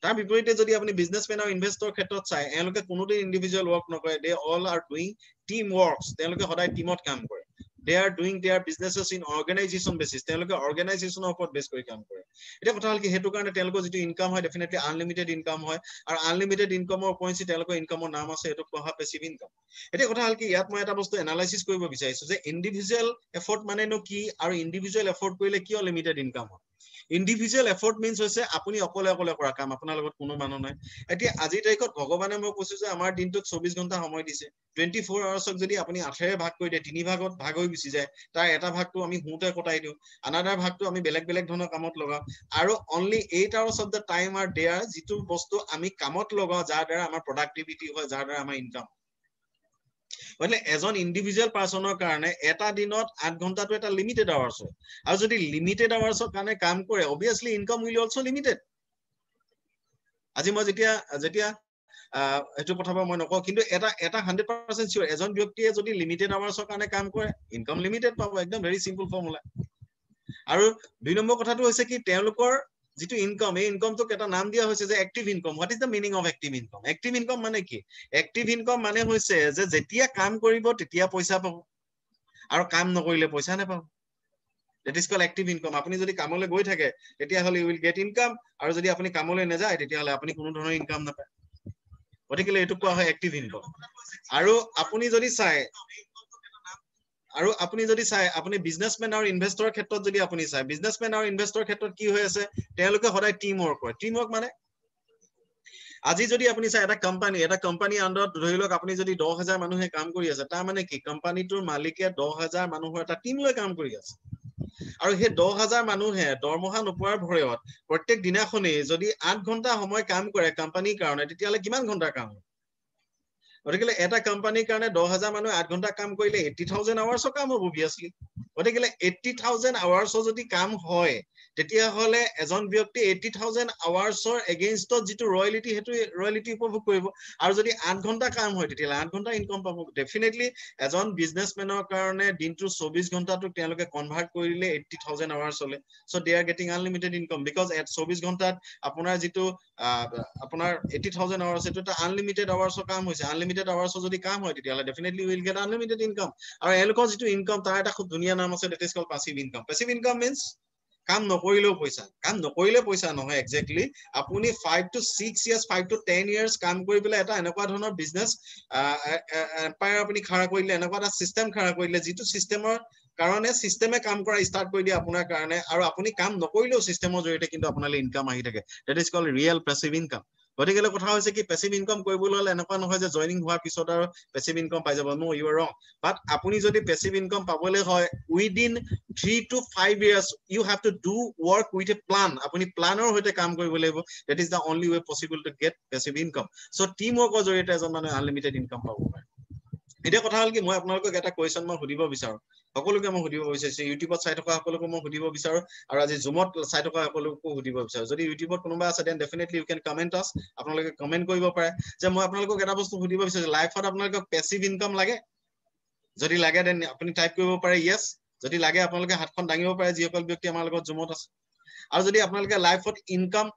তাৰ বিপৰীতে যদি আপুনি বিজনেছমেন আৰু ইনভেষ্টৰ ক্ষেত্ৰত চাই এওঁলোকে কোনোতে ইন্ডিভিজুৱেল ওয়াৰ্ক নকৰে they all are doing team works তেওঁলোকে সদায় টিমত কাম কৰে they are doing their businesses in organization basis তেওঁলোকে অৰ্গানাইজেচনৰ ওপৰত বেছ কৰি কাম কৰে এটা কথা হল কি হেতু কাৰণে তেওঁলোকৰ যিটো ইনকাম হয় ডেফিনেটলি আনলিমিটেড ইনকাম হয় আৰু আনলিমিটেড ইনকামৰ পইণ্টছি তেওঁলোকৰ ইনকামৰ নাম আছে এটো কোৱা পেছিভ ইনকাম এটা কথা হল কি ইয়াত মই এটা বস্তু এনালাইসিস কৰিব বিচাৰিছো যে ইন্ডিভিজুৱেল এফৰ্ট মানেনো কি আৰু ইন্ডিভিজুৱেল এফৰ্ট কৰিলে কিয় লিমিটেড ইনকাম হয় ইন্ডিভিজুৱেল এফৰ্ট মিন্স হৈছে আপুনি অকলে কৰা কাম আপোনাৰ লগত কোনো মানুহ নাই এতিয়া আজিৰ তাৰিখত ভগৱানে মই কৈছো যে আমাৰ দিনটোত 24 ঘণ্টা সময় দিছে 24 আৱাৰ্ছক যদি আপুনি 8 ভাগ কৰি দিয়ে 3 ভাগত ভাগ হৈ গুচি যায় তাৰ এটা ভাগটো আমি হুঁতে কটাই দিও আনাদাৰ ভাগটো আমি বেলেগ ধৰণৰ কামত লগাও আৰু only 8 hours of the time are there যিটো বস্তু আমি কামত লগাও যাৰ দ্বাৰা আমাৰ প্ৰডাক্টিভিটি হয় যাৰ দ্বাৰা আমাৰ ইনকাম মানে এজন ইন্ডিভিজুৱেল পাৰ্সনৰ কাৰণে এটা দিনত 8 ঘণ্টাটো এটা লিমিটেড আৱাৰ্ছ হয় আৰু যদি লিমিটেড আৱাৰ্ছৰ কাৰণে কাম কৰে obviously income will also limited আজি মই যেতিয়া এটো কথা মই নকওঁ কিন্তু এটা 100% সিওৰ এজন ব্যক্তিয়ে যদি লিমিটেড আৱাৰ্ছৰ কাৰণে কাম কৰে ইনকাম লিমিটেড পাব একদম ভেৰি সিম্পল ফৰ্মুলা আৰু দুই নম্বৰ কথাটো হৈছে কি তেওঁলোকৰ যিটো ইনকাম এই ইনকামটোক এটা নাম দিয়া হৈছে যে active income what is the meaning of active income মানে কি এক্টিভ ইনকাম মানে হৈছে যে যেতিয়া কাম কৰিব তেতিয়া পইচা পাব আৰু কাম নকৰিলে পইচা নাপাব that is called active income আপুনি যদি কামলৈ গৈ থাকে তেতিয়া হলে you will get income আৰু যদি আপুনি কামলৈ নাযায় তেতিয়া হলে আপুনি কোনো ধৰণৰ ইনকাম নাপায় গতিকে এটো কোৱা হয় এক্টিভ ইনকাম আৰু আপুনি যদি চাই আপুনি বিজনেছমেন আৰু ইনভেষ্টৰৰ ক্ষেত্ৰত যদি আপুনি চাই বিজনেছমেন আৰু ইনভেষ্টৰৰ ক্ষেত্ৰত কি হৈ আছে তেওঁলোকে সদায় টিম ওয়াৰ্ক কৰে টিম ওয়াৰ্ক মানে আজি যদি আপুনি চাই এটা কোম্পানী আন্ডাৰত ধৰি লওক আপুনি যদি 10000 মানুহে কাম কৰি আছে তাৰ মানে কি কোম্পানীটোৰ মালিকে 10000 মানুহৰ এটা টিম লৈ কাম কৰি আছে আৰু সেই 10000 মানুহে দৰমহা নোপোৱাৰ ভয়ত প্ৰত্যেক দিনাখনে যদি 8 ঘণ্টা সময় কাম কৰে কোম্পানীৰ কাৰণে তেতিয়ালে কিমান ঘণ্টা কাম গতিকে এটা কোম্পানীৰ কাৰণে 10000 মানুহ 8 ঘণ্টা কাম কৰিলে 80000 আৱাৰ্ছৰ কাম হ'ব obviously গতিকে 80000 আৱাৰ্ছৰ যদি কাম হয় তেতিয়া হলে এজন ব্যক্তি 80000 আৱাৰ্ছৰ এগেইনষ্টত যিটো ৰয়্যালিটি হেতু ৰয়্যালিটি উপভোগ কৰিব আৰু যদি 8 ঘণ্টা কাম হয় তেতিয়া 8 ঘণ্টা ইনকাম পাব ডেফিনেটলি এজন বিজনেছমেনৰ কাৰণে দিনটো 24 ঘণ্টাটো তেওঁলোকে কনভাৰ্ট কৰিলে 80000 আৱাৰ্ছ হলে so they R getting unlimited income because at 24 ঘণ্টাত আপোনাৰ যিটো আপোনাৰ 80000 আৱাৰ্ছ এটো এটা আনলিমিটেড আৱাৰ্ছৰ কাম হৈছে আনলিমিটেড আৱাৰ্ছৰ যদি কাম হয় তেতিয়া হলে definitely will get unlimited income আৰু এলকৰ যিটো ইনকাম তাৰ এটা খুব ধুনীয়া নাম আছে that is called passive income means কাম নকৰিলেও পইচা নহয় এক্স্যাক্টলি আপুনি 5 to 6 years 5 to 10 years কাম কৰি পেলাই এটা এনেকুৱা ধৰণৰ বিজনেস এম্পায়াৰ আপুনি খাৰা কৰিলে এনেকুৱা এটা সিস্টেম খাৰা কৰিলে যিটো সিস্টেমৰ কাৰণে সিস্টেমে কাম কৰা স্টাৰ্ট কৰি দিয়ে আপোনাৰ কাৰণে আৰু আপুনি কাম নকৰিলেও সিস্টেমৰ জৰিয়তে কিন্তু আপোনালৈ ইনকাম আহি থাকে that is called real passive income গতিকে কথা হৈছে কি পেছিভ ইনকাম কৰিবলৈ হলে এনেকুৱা নহয় যে জয়নিং হোৱাৰ পিছত আৰু পেছিভ ইনকাম পাই যাব নো ইউ আৰ ৰং বাট আপুনি যদি পেছিভ ইনকাম পাবলৈ হয় within 3 to 5 years you have to do work with a plan আপুনি প্লানৰ হৈতে কাম কৰিব লাগিব that is the only way possible to get passive income so team workৰ জৰিয়তে এজন মানুহে আনলিমিটেড ইনকাম পাব পাৰে এটা কথা হল কি মই আপোনালোকক এটা কোৱেশ্চন মই সুধিব বিচাৰো সকলোকে মই সুধিব বিচাৰিছো ইউটিউবত চাই থকা সকলোকে মই সুধিব বিচাৰো আৰু আজি জুমত চাই থকা সকলোকে সুধিব বিচাৰো যদি ইউটিউবত কোনোবা আছে then definitely you can comment us আপোনালোকে কমেন্ট কৰিব পাৰে যে মই আপোনালোকক এটা বস্তু সুধিব বিচাৰিছো লাইফত আপোনালোকক পেছিভ ইনকাম লাগে যদি লাগে দেন আপুনি টাইপ কৰিব পাৰে ইয়েস যদি লাগে আপোনালোকে হাতখন দাঙিব পাৰে যিসকল ব্যক্তি আমাৰ লগত জুমত আছে আৰু যদি আপোনালোকে লাইফত ইনকাম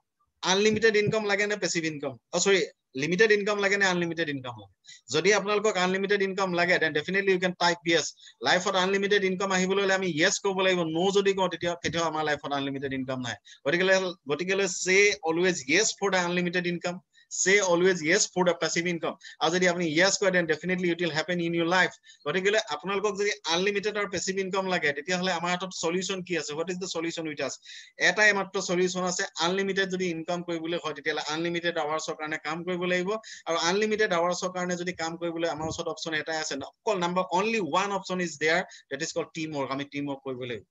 আনলিমিটেড ইনকাম লাগে নে পেছিভ ইনকাম সৰি লিমিটেড ইনকাম লাগে নে আনলিমিটেড ইনকাম লাগে যদি আপোনালোকক আনলিমিটেড ইনকাম লাগে then definitely you can type yes লাইফত আনলিমিটেড ইনকাম আহিবলৈ হলে আমি ইয়েস ক'ব লাগিব নো যদি কওঁ তেতিয়া কেতিয়াও আমাৰ লাইফত আনলিমিটেড ইনকাম নাই গতিকে say always yes for the unlimited income say always yes for the passive income আৰু যদি আপুনি yes কয় then definitely it will happen in your life গতিকে আপোনালোকক যদি আনলিমিটেড আৰু passive income লাগে তেতিয়া হলে আমাৰ হাতত সলিউশন কি আছে what is the solution with us এটাই মাত্ৰ সলিউশন আছে আনলিমিটেড যদি ইনকাম কৰিবলৈ হয় তেতিয়া আনলিমিটেড আৱাৰ্ছৰ কাৰণে কাম কৰিব লাগিব আৰু আনলিমিটেড আৱাৰ্ছৰ কাৰণে যদি কাম কৰিবলৈ আমাৰ ওচৰত অপচন এটাই আছে অকল number only one option is there that is called teamwork আমি টিমৱৰ্ক কৰিব লাগিব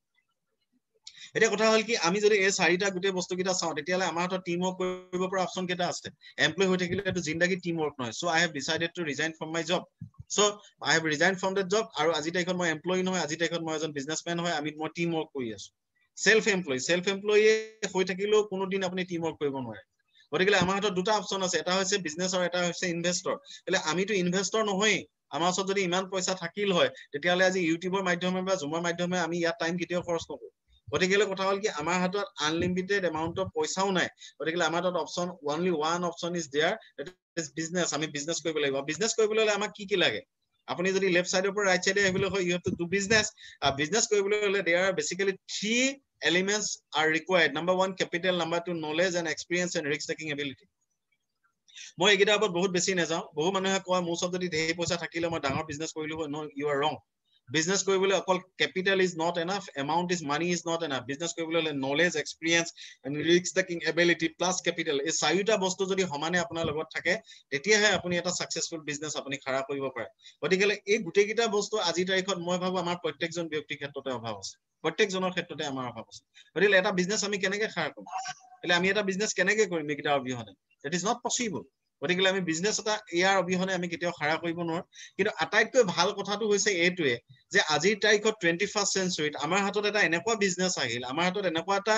এটা কথা হল কি আমি যদি এই চাৰিটা গুটেই বস্তু কিটা চাও তেতিয়ালে আমাৰ হাতত টিম ৱৰ্ক কৰিব পৰা অপচন কেটা আছে এমপ্লয় হৈ থাকিলে এটো জিন্দাগী টিম ৱৰ্ক নহয় so I have decided to resign from my job so I have resign from that job আৰু আজি তাইখন মই এমপ্লয় নহয় আজি তাইখন মই এজন বিজনেসম্যান হয় আমি মই টিম ৱৰ্ক কৰি আছো সেলফ এমপ্লয় হৈ থাকিলেও কোনো দিন আপুনি টিম ৱৰ্ক কৰিব নোৱাৰে গতিকে আমাৰ হাতত দুটা অপচন আছে এটা হৈছে বিজনেস আৰু এটা হৈছে ইনভেষ্টৰ এলে আমিটো ইনভেষ্টৰ নহয় আমাৰ ওচৰত যদি ইমান পইচা থাকিল হয় তেতিয়ালে আজি ইউটিউবৰ মাধ্যমে বা জুমৰ মাধ্যমে আমি ইয়াত টাইম কেতিয়াও খৰচ নকৰো গতিকে কথা হল কি আমাৰ হাতত আনলিমিটেড এমাউন্ট অফ পইচাও নাই গতিকে আমাৰ হাতত option only one option is there that is business আমি বিজনেস কৰিব লাগিব বিজনেস কৰিবলৈ হলে আমাক কি লাগে আপুনি যদি লেফট সাইডৰ পৰা ৰাইট সাইডে আহিবলৈ হয় you have to do business business কৰিবলৈ হলে there are basically three elements are required number 1 capital number 2 knowledge and experience and risk taking ability মই একিটা ওপৰত বহুত বেছি নেযাও বহু মানুহে কয় মোৰ ওচৰত যদি ধেৰ পইচা থাকিলে মই ডাঙৰ বিজনেস কৰিলো হয় no you are wrong business কৰিবলৈ অকল capital is not enough amount is money is not enough business কৰিবলৈ হলে knowledge experience and risk taking ability plus capital এই চাৰিটা বস্তু যদি সমানে আপোনাৰ লগত থাকে তেতিয়াহে আপুনি এটা সাকসেসফুল বিজনেস আপুনি খাৰা কৰিব পাৰে গতিকে এই গুটেই কিটা বস্তু আজি তাৰিখত মই ভাবো আমাৰ প্ৰত্যেকজন ব্যক্তিৰ ক্ষেত্ৰতে অভাৱ আছে প্ৰত্যেকজনৰ ক্ষেত্ৰতে আমাৰ অভাৱ আছে গতিকে এটা বিজনেস আমি কেনেকৈ খাৰা কৰিম এলে আমি এটা বিজনেস কেনেকৈ কৰিম এইকিটা অবিহনে that is not possible গতিকে আমি বিজনেস এটা ইয়াৰ অবিহনে আমি কেতিয়াও খাৰা কৰিব নোৱাৰো কিন্তু আটাইতকৈ ভাল কথাটো হৈছে এইটোৱে যে আজিৰ তাৰিখত 21st centuryত আমাৰ হাতত এটা এনেকুৱা বিজনেস আহিল আমাৰ হাতত এনেকুৱা এটা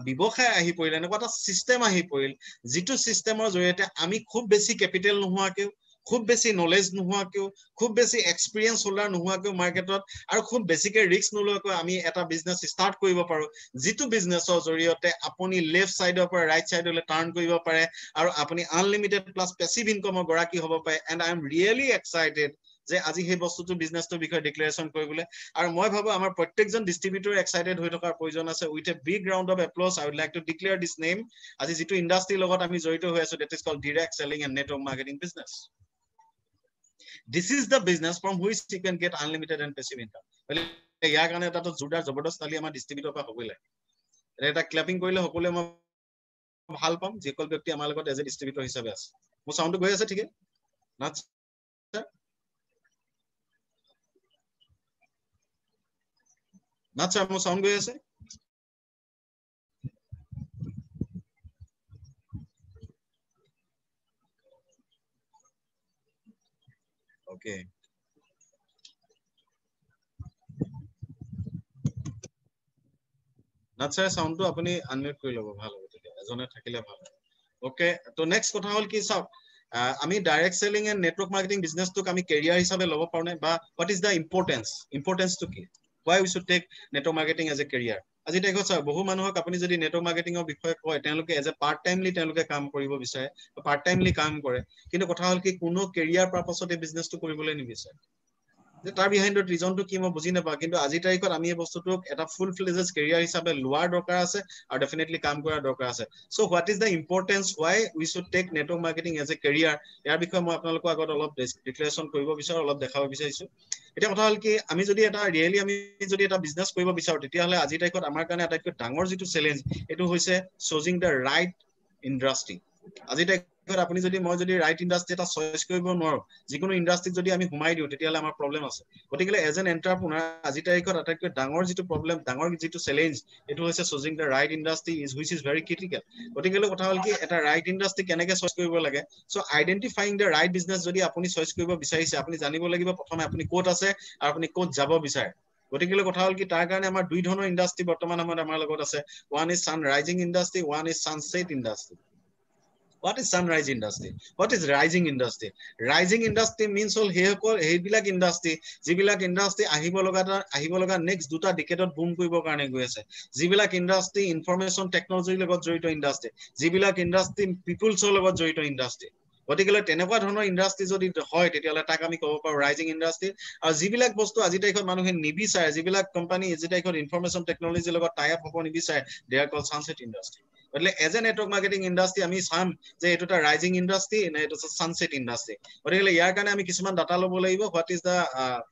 ব্যৱসায় আহি পৰিল এনেকুৱা এটা সিস্টেম আহি পৰিল যিটো সিস্টেমৰ জৰিয়তে আমি খুব বেছি ক্যাপিটাল নোহোৱাকৈ খুব বেছি নলেজ নোহোৱাকৈ খুব বেছি এক্সপেৰিয়েন্স হোল্ডাৰ নোহোৱাকৈ মাৰ্কেটত আৰু খুব বেছিকৈ ৰিস্ক নলৱাকৈ আমি এটা বিজনেস স্টাৰ্ট কৰিব পাৰো যিটো বিজনেসৰ জৰিয়তে আপুনি লেফট সাইডৰ পৰা ৰাইট সাইডলৈ টাৰ্ন কৰিব পাৰে আৰু আপুনি আনলিমিটেড প্লাস পেসিভ ইনকামৰ গৰাকী হ'ব পাৰে and I am really excited যে আজি সেই বস্তুটো বিজনেসৰ বিষয়ে ডিক্লেৰেশন কৰিবলৈ আৰু মই ভাবো আমাৰ প্ৰত্যেকজন ডিস্ট্ৰিবিউটৰ এক্সাইটেড হৈ থকাৰ প্ৰয়োজন আছে with a big round of applause I would like to declare this name আজি যেটো ইন্ডাষ্ট্ৰিৰ লগত আমি জড়িত হৈ আছো that is called direct selling and network marketing business this is the business from which you can get unlimited and passive income ইয়াৰ কাৰণে এটা জোৰদাৰ জবৰদস্ত তালি আমাৰ ডিস্ট্ৰিবিউটৰ পৰা হ'বই লাগে এটা ক্ল্যাপিং কৰিলে সকলোৱে মই ভাল পাম যিকল ব্যক্তি আমাৰ লগত এজ এ ডিস্ট্ৰিবিউটৰ হিচাপে আছে মোৰ সাউন্ড গৈ আছে ঠিক আছে not sir মোৰ সাউন্ড গৈ আছে okay not sir sound to apuni unmute kori lobo bhal hobo tete ejone thakile bhal okay to next kotha hol ki sab আমি direct selling and network marketing business টুক আমি ক্যারিয়ার হিসাবে লব পাৰো না বা what is the importance to কি why we should take network marketing as a career আজি দেখো স্যার বহু মানুহক আপুনি যদি নেটওয়ার্ক মাৰ্কেটিংৰ বিষয়ে কয় তেওঁলোকে এজ এ পাৰ্ট টাইমলি তেওঁলোকে কাম কৰিব বিচাৰে পাৰ্ট টাইমলি কাম কৰে কিন্তু কথা হল কি কোনো ক্যাৰিয়াৰ পাৰপাছতে বিজনেসটো কৰিবলৈ নিবিচাৰে যে তাৰ বিহাইন্ডৰ ৰিজনটো কি মই বুজি নাপাওঁ কিন্তু আজি তাৰিখত আমি এই বস্তুটোক এটা ফুল ফ্লেজেড ক্যাৰিয়াৰ হিচাপে লোৱাৰ দৰকাৰ আছে আৰু ডেফিনেটলি কাম কৰাৰ দৰকাৰ আছে so what is the importance why we should take network marketing as a career ইয়াৰ বিষয়ে মই আপোনালোকক আগত অলপ ডিক্লেৰেশন কৰিব বিচাৰো অলপ দেখাব বিচাৰিছো এটা কথা হল কি আমি যদি এটা ৰিয়েলি আমি যদি এটা বিজনেস কৰিব বিচাৰো তেতিয়া হলে আজি তাৰিখত আমাৰ কাৰণে আটাইতকৈ ডাঙৰ যেটো চ্যালেঞ্জ এটো হৈছে চুজিং দা ৰাইট ইন্ডাষ্ট্ৰি আজি তাৰিখত আপুনি যদি মই যদি ৰাইট ইন্ডাষ্ট্ৰি এটা চয়েস কৰিব নোৱাৰো যিকোনো ইন্ডাষ্ট্ৰিত যদি আমি ঘুমাই দিও তেতিয়া হলে আমাৰ প্ৰবলেম আছে গতিকে এজ এন এন্টাৰপ্ৰেনাৰ আজি তাৰিখত আটাইতকৈ ডাঙৰ যেটো প্ৰবলেম ডাঙৰ যেটো চ্যালেঞ্জ এটো হৈছে choosing da right industry which is very critical গতিকে কথা হল কি এটা ৰাইট ইন্ডাষ্ট্ৰি কেনেকৈ চয়েস কৰিব লাগে সো আইডেন্টিফাইং দা ৰাইট বিজনেস যদি আপুনি চয়েস কৰিব বিচাৰিছে আপুনি জানিব লাগিব প্ৰথমে আপুনি ক'ত আছে আৰু আপুনি ক'ত যাব বিচাৰে গতিকে কথা হল কি তাৰ কাৰণে আমাৰ দুই ধৰণৰ ইন্ডাষ্ট্ৰি বৰ্তমান আমাৰ লগত আছে one is sunrising industry one is sunset industry what is sunrise industry what is rising industry rising industry means all হেইবিলাক ইন্ডাষ্ট্ৰি যিবিলাক ইন্ডাষ্ট্ৰি আহিব লগা নেক্সট দুটা ডিকেডত বুম কৰিবৰ কাৰণে গৈ আছে যিবিলাক ইন্ডাষ্ট্ৰি ইনফৰমেশন টেকনলজিৰ লগত জড়িত ইন্ডাষ্ট্ৰি যিবিলাক ইন্ডাষ্ট্ৰি পিপলছৰ লগত জড়িত ইন্ডাষ্ট্ৰি গতিকে তেনেকুৱা ধৰণৰ ইণ্ডাষ্ট্ৰি যদি হয় তেতিয়াহ'লে তাক আমি ক'ব পাৰোঁ ৰাইজিং ইণ্ডাষ্ট্ৰি আৰু যিবিলাক বস্তু আজি তাৰিখত মানুহে নিবিচাৰে যিবিলাক কোম্পানী আজি তাৰিখত ইনফৰমেশ্যন টেকনলজিৰ লগত টাই আপ হ'ব নিবিচাৰে they are call sunset industry গতিকে as a network marketing industry আমি চাম যে এইটো এটা ৰাইজিং ইণ্ডাষ্ট্ৰি নে এইটো ছানছেট ইণ্ডাষ্ট্ৰি গতিকে ইয়াৰ কাৰণে আমি কিছুমান ডাটা ল'ব লাগিব what is the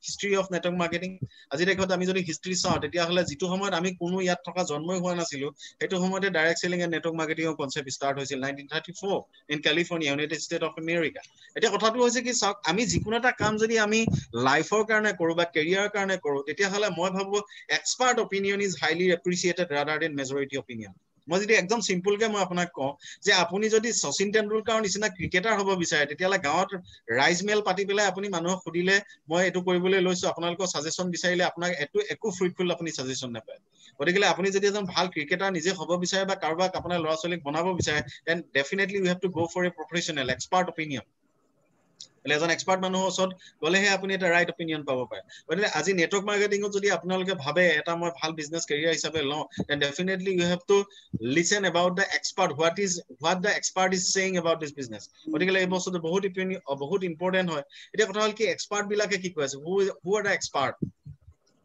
history of network marketing আজি তাৰিখত আমি যদি হিষ্ট্ৰী চাওঁ তেতিয়াহ'লে যিটো সময়ত আমি কোনো ইয়াত থকা জন্মই হোৱা নাছিলো সেইটো সময়তে ডাইৰেক্ট চেলিং এণ্ড নেটৱৰ্ক মাৰ্কেটিঙৰ কনচেপ্ট ষ্টাৰ্ট হৈছিল 1934 in California United State of America এতিয়া কথাটো হৈছে কি চাওক আমি যিকোনো এটা কাম যদি আমি লাইফৰ কাৰণে কৰো বা কেৰিয়াৰৰ কাৰণে কৰো তেতিয়াহ'লে মই ভাবো expert opinion is highly appreciated rather than majority opinion মই যদি একদম চিম্পলকে মই আপোনাক কওঁ যে আপুনি যদি শচীন তেণ্ডুলকাৰৰ নিচিনা ক্ৰিকেটাৰ হ'ব বিচাৰে তেতিয়াহ'লে গাঁৱত ৰাইজ মেল পাতি পেলাই আপুনি মানুহক সুধিলে মই এইটো কৰিবলৈ লৈছো আপোনালোকৰ ছাজেশ্যন বিচাৰিলে আপোনাক একো ফ্ৰুটফুল আপুনি ছাজেশ্যন নাপায় গতিকে আপুনি যদি এজন ভাল ক্ৰিকেটাৰ নিজে হ'ব বিচাৰে বা কাৰোবাক আপোনাৰ ল'ৰা ছোৱালীক বনাব বিচাৰে then definitely you have to go for a professional expert opinion এজন এক্সপাৰ্ট মানুহৰ ওচৰত গ'লেহে আপুনি এটা ৰাইট অপিনিয়ন পাব পাৰে গতিকে আজি নেটৱৰ্ক মাৰ্কেটিঙত যদি আপোনালোকে ভাবে এটা মই ভাল বিজনেছ কেৰিয়াৰ হিচাপে লওঁ then definitely you have to listen about the expert what the expert is saying about this business গতিকে এই বস্তুটো বহুত ইম্পৰ্টেণ্ট হয় এতিয়া কথা হ'ল কি এক্সপাৰ্ট বিলাকে কি কৈ আছে হু আৰ দ্য এক্সপাৰ্ট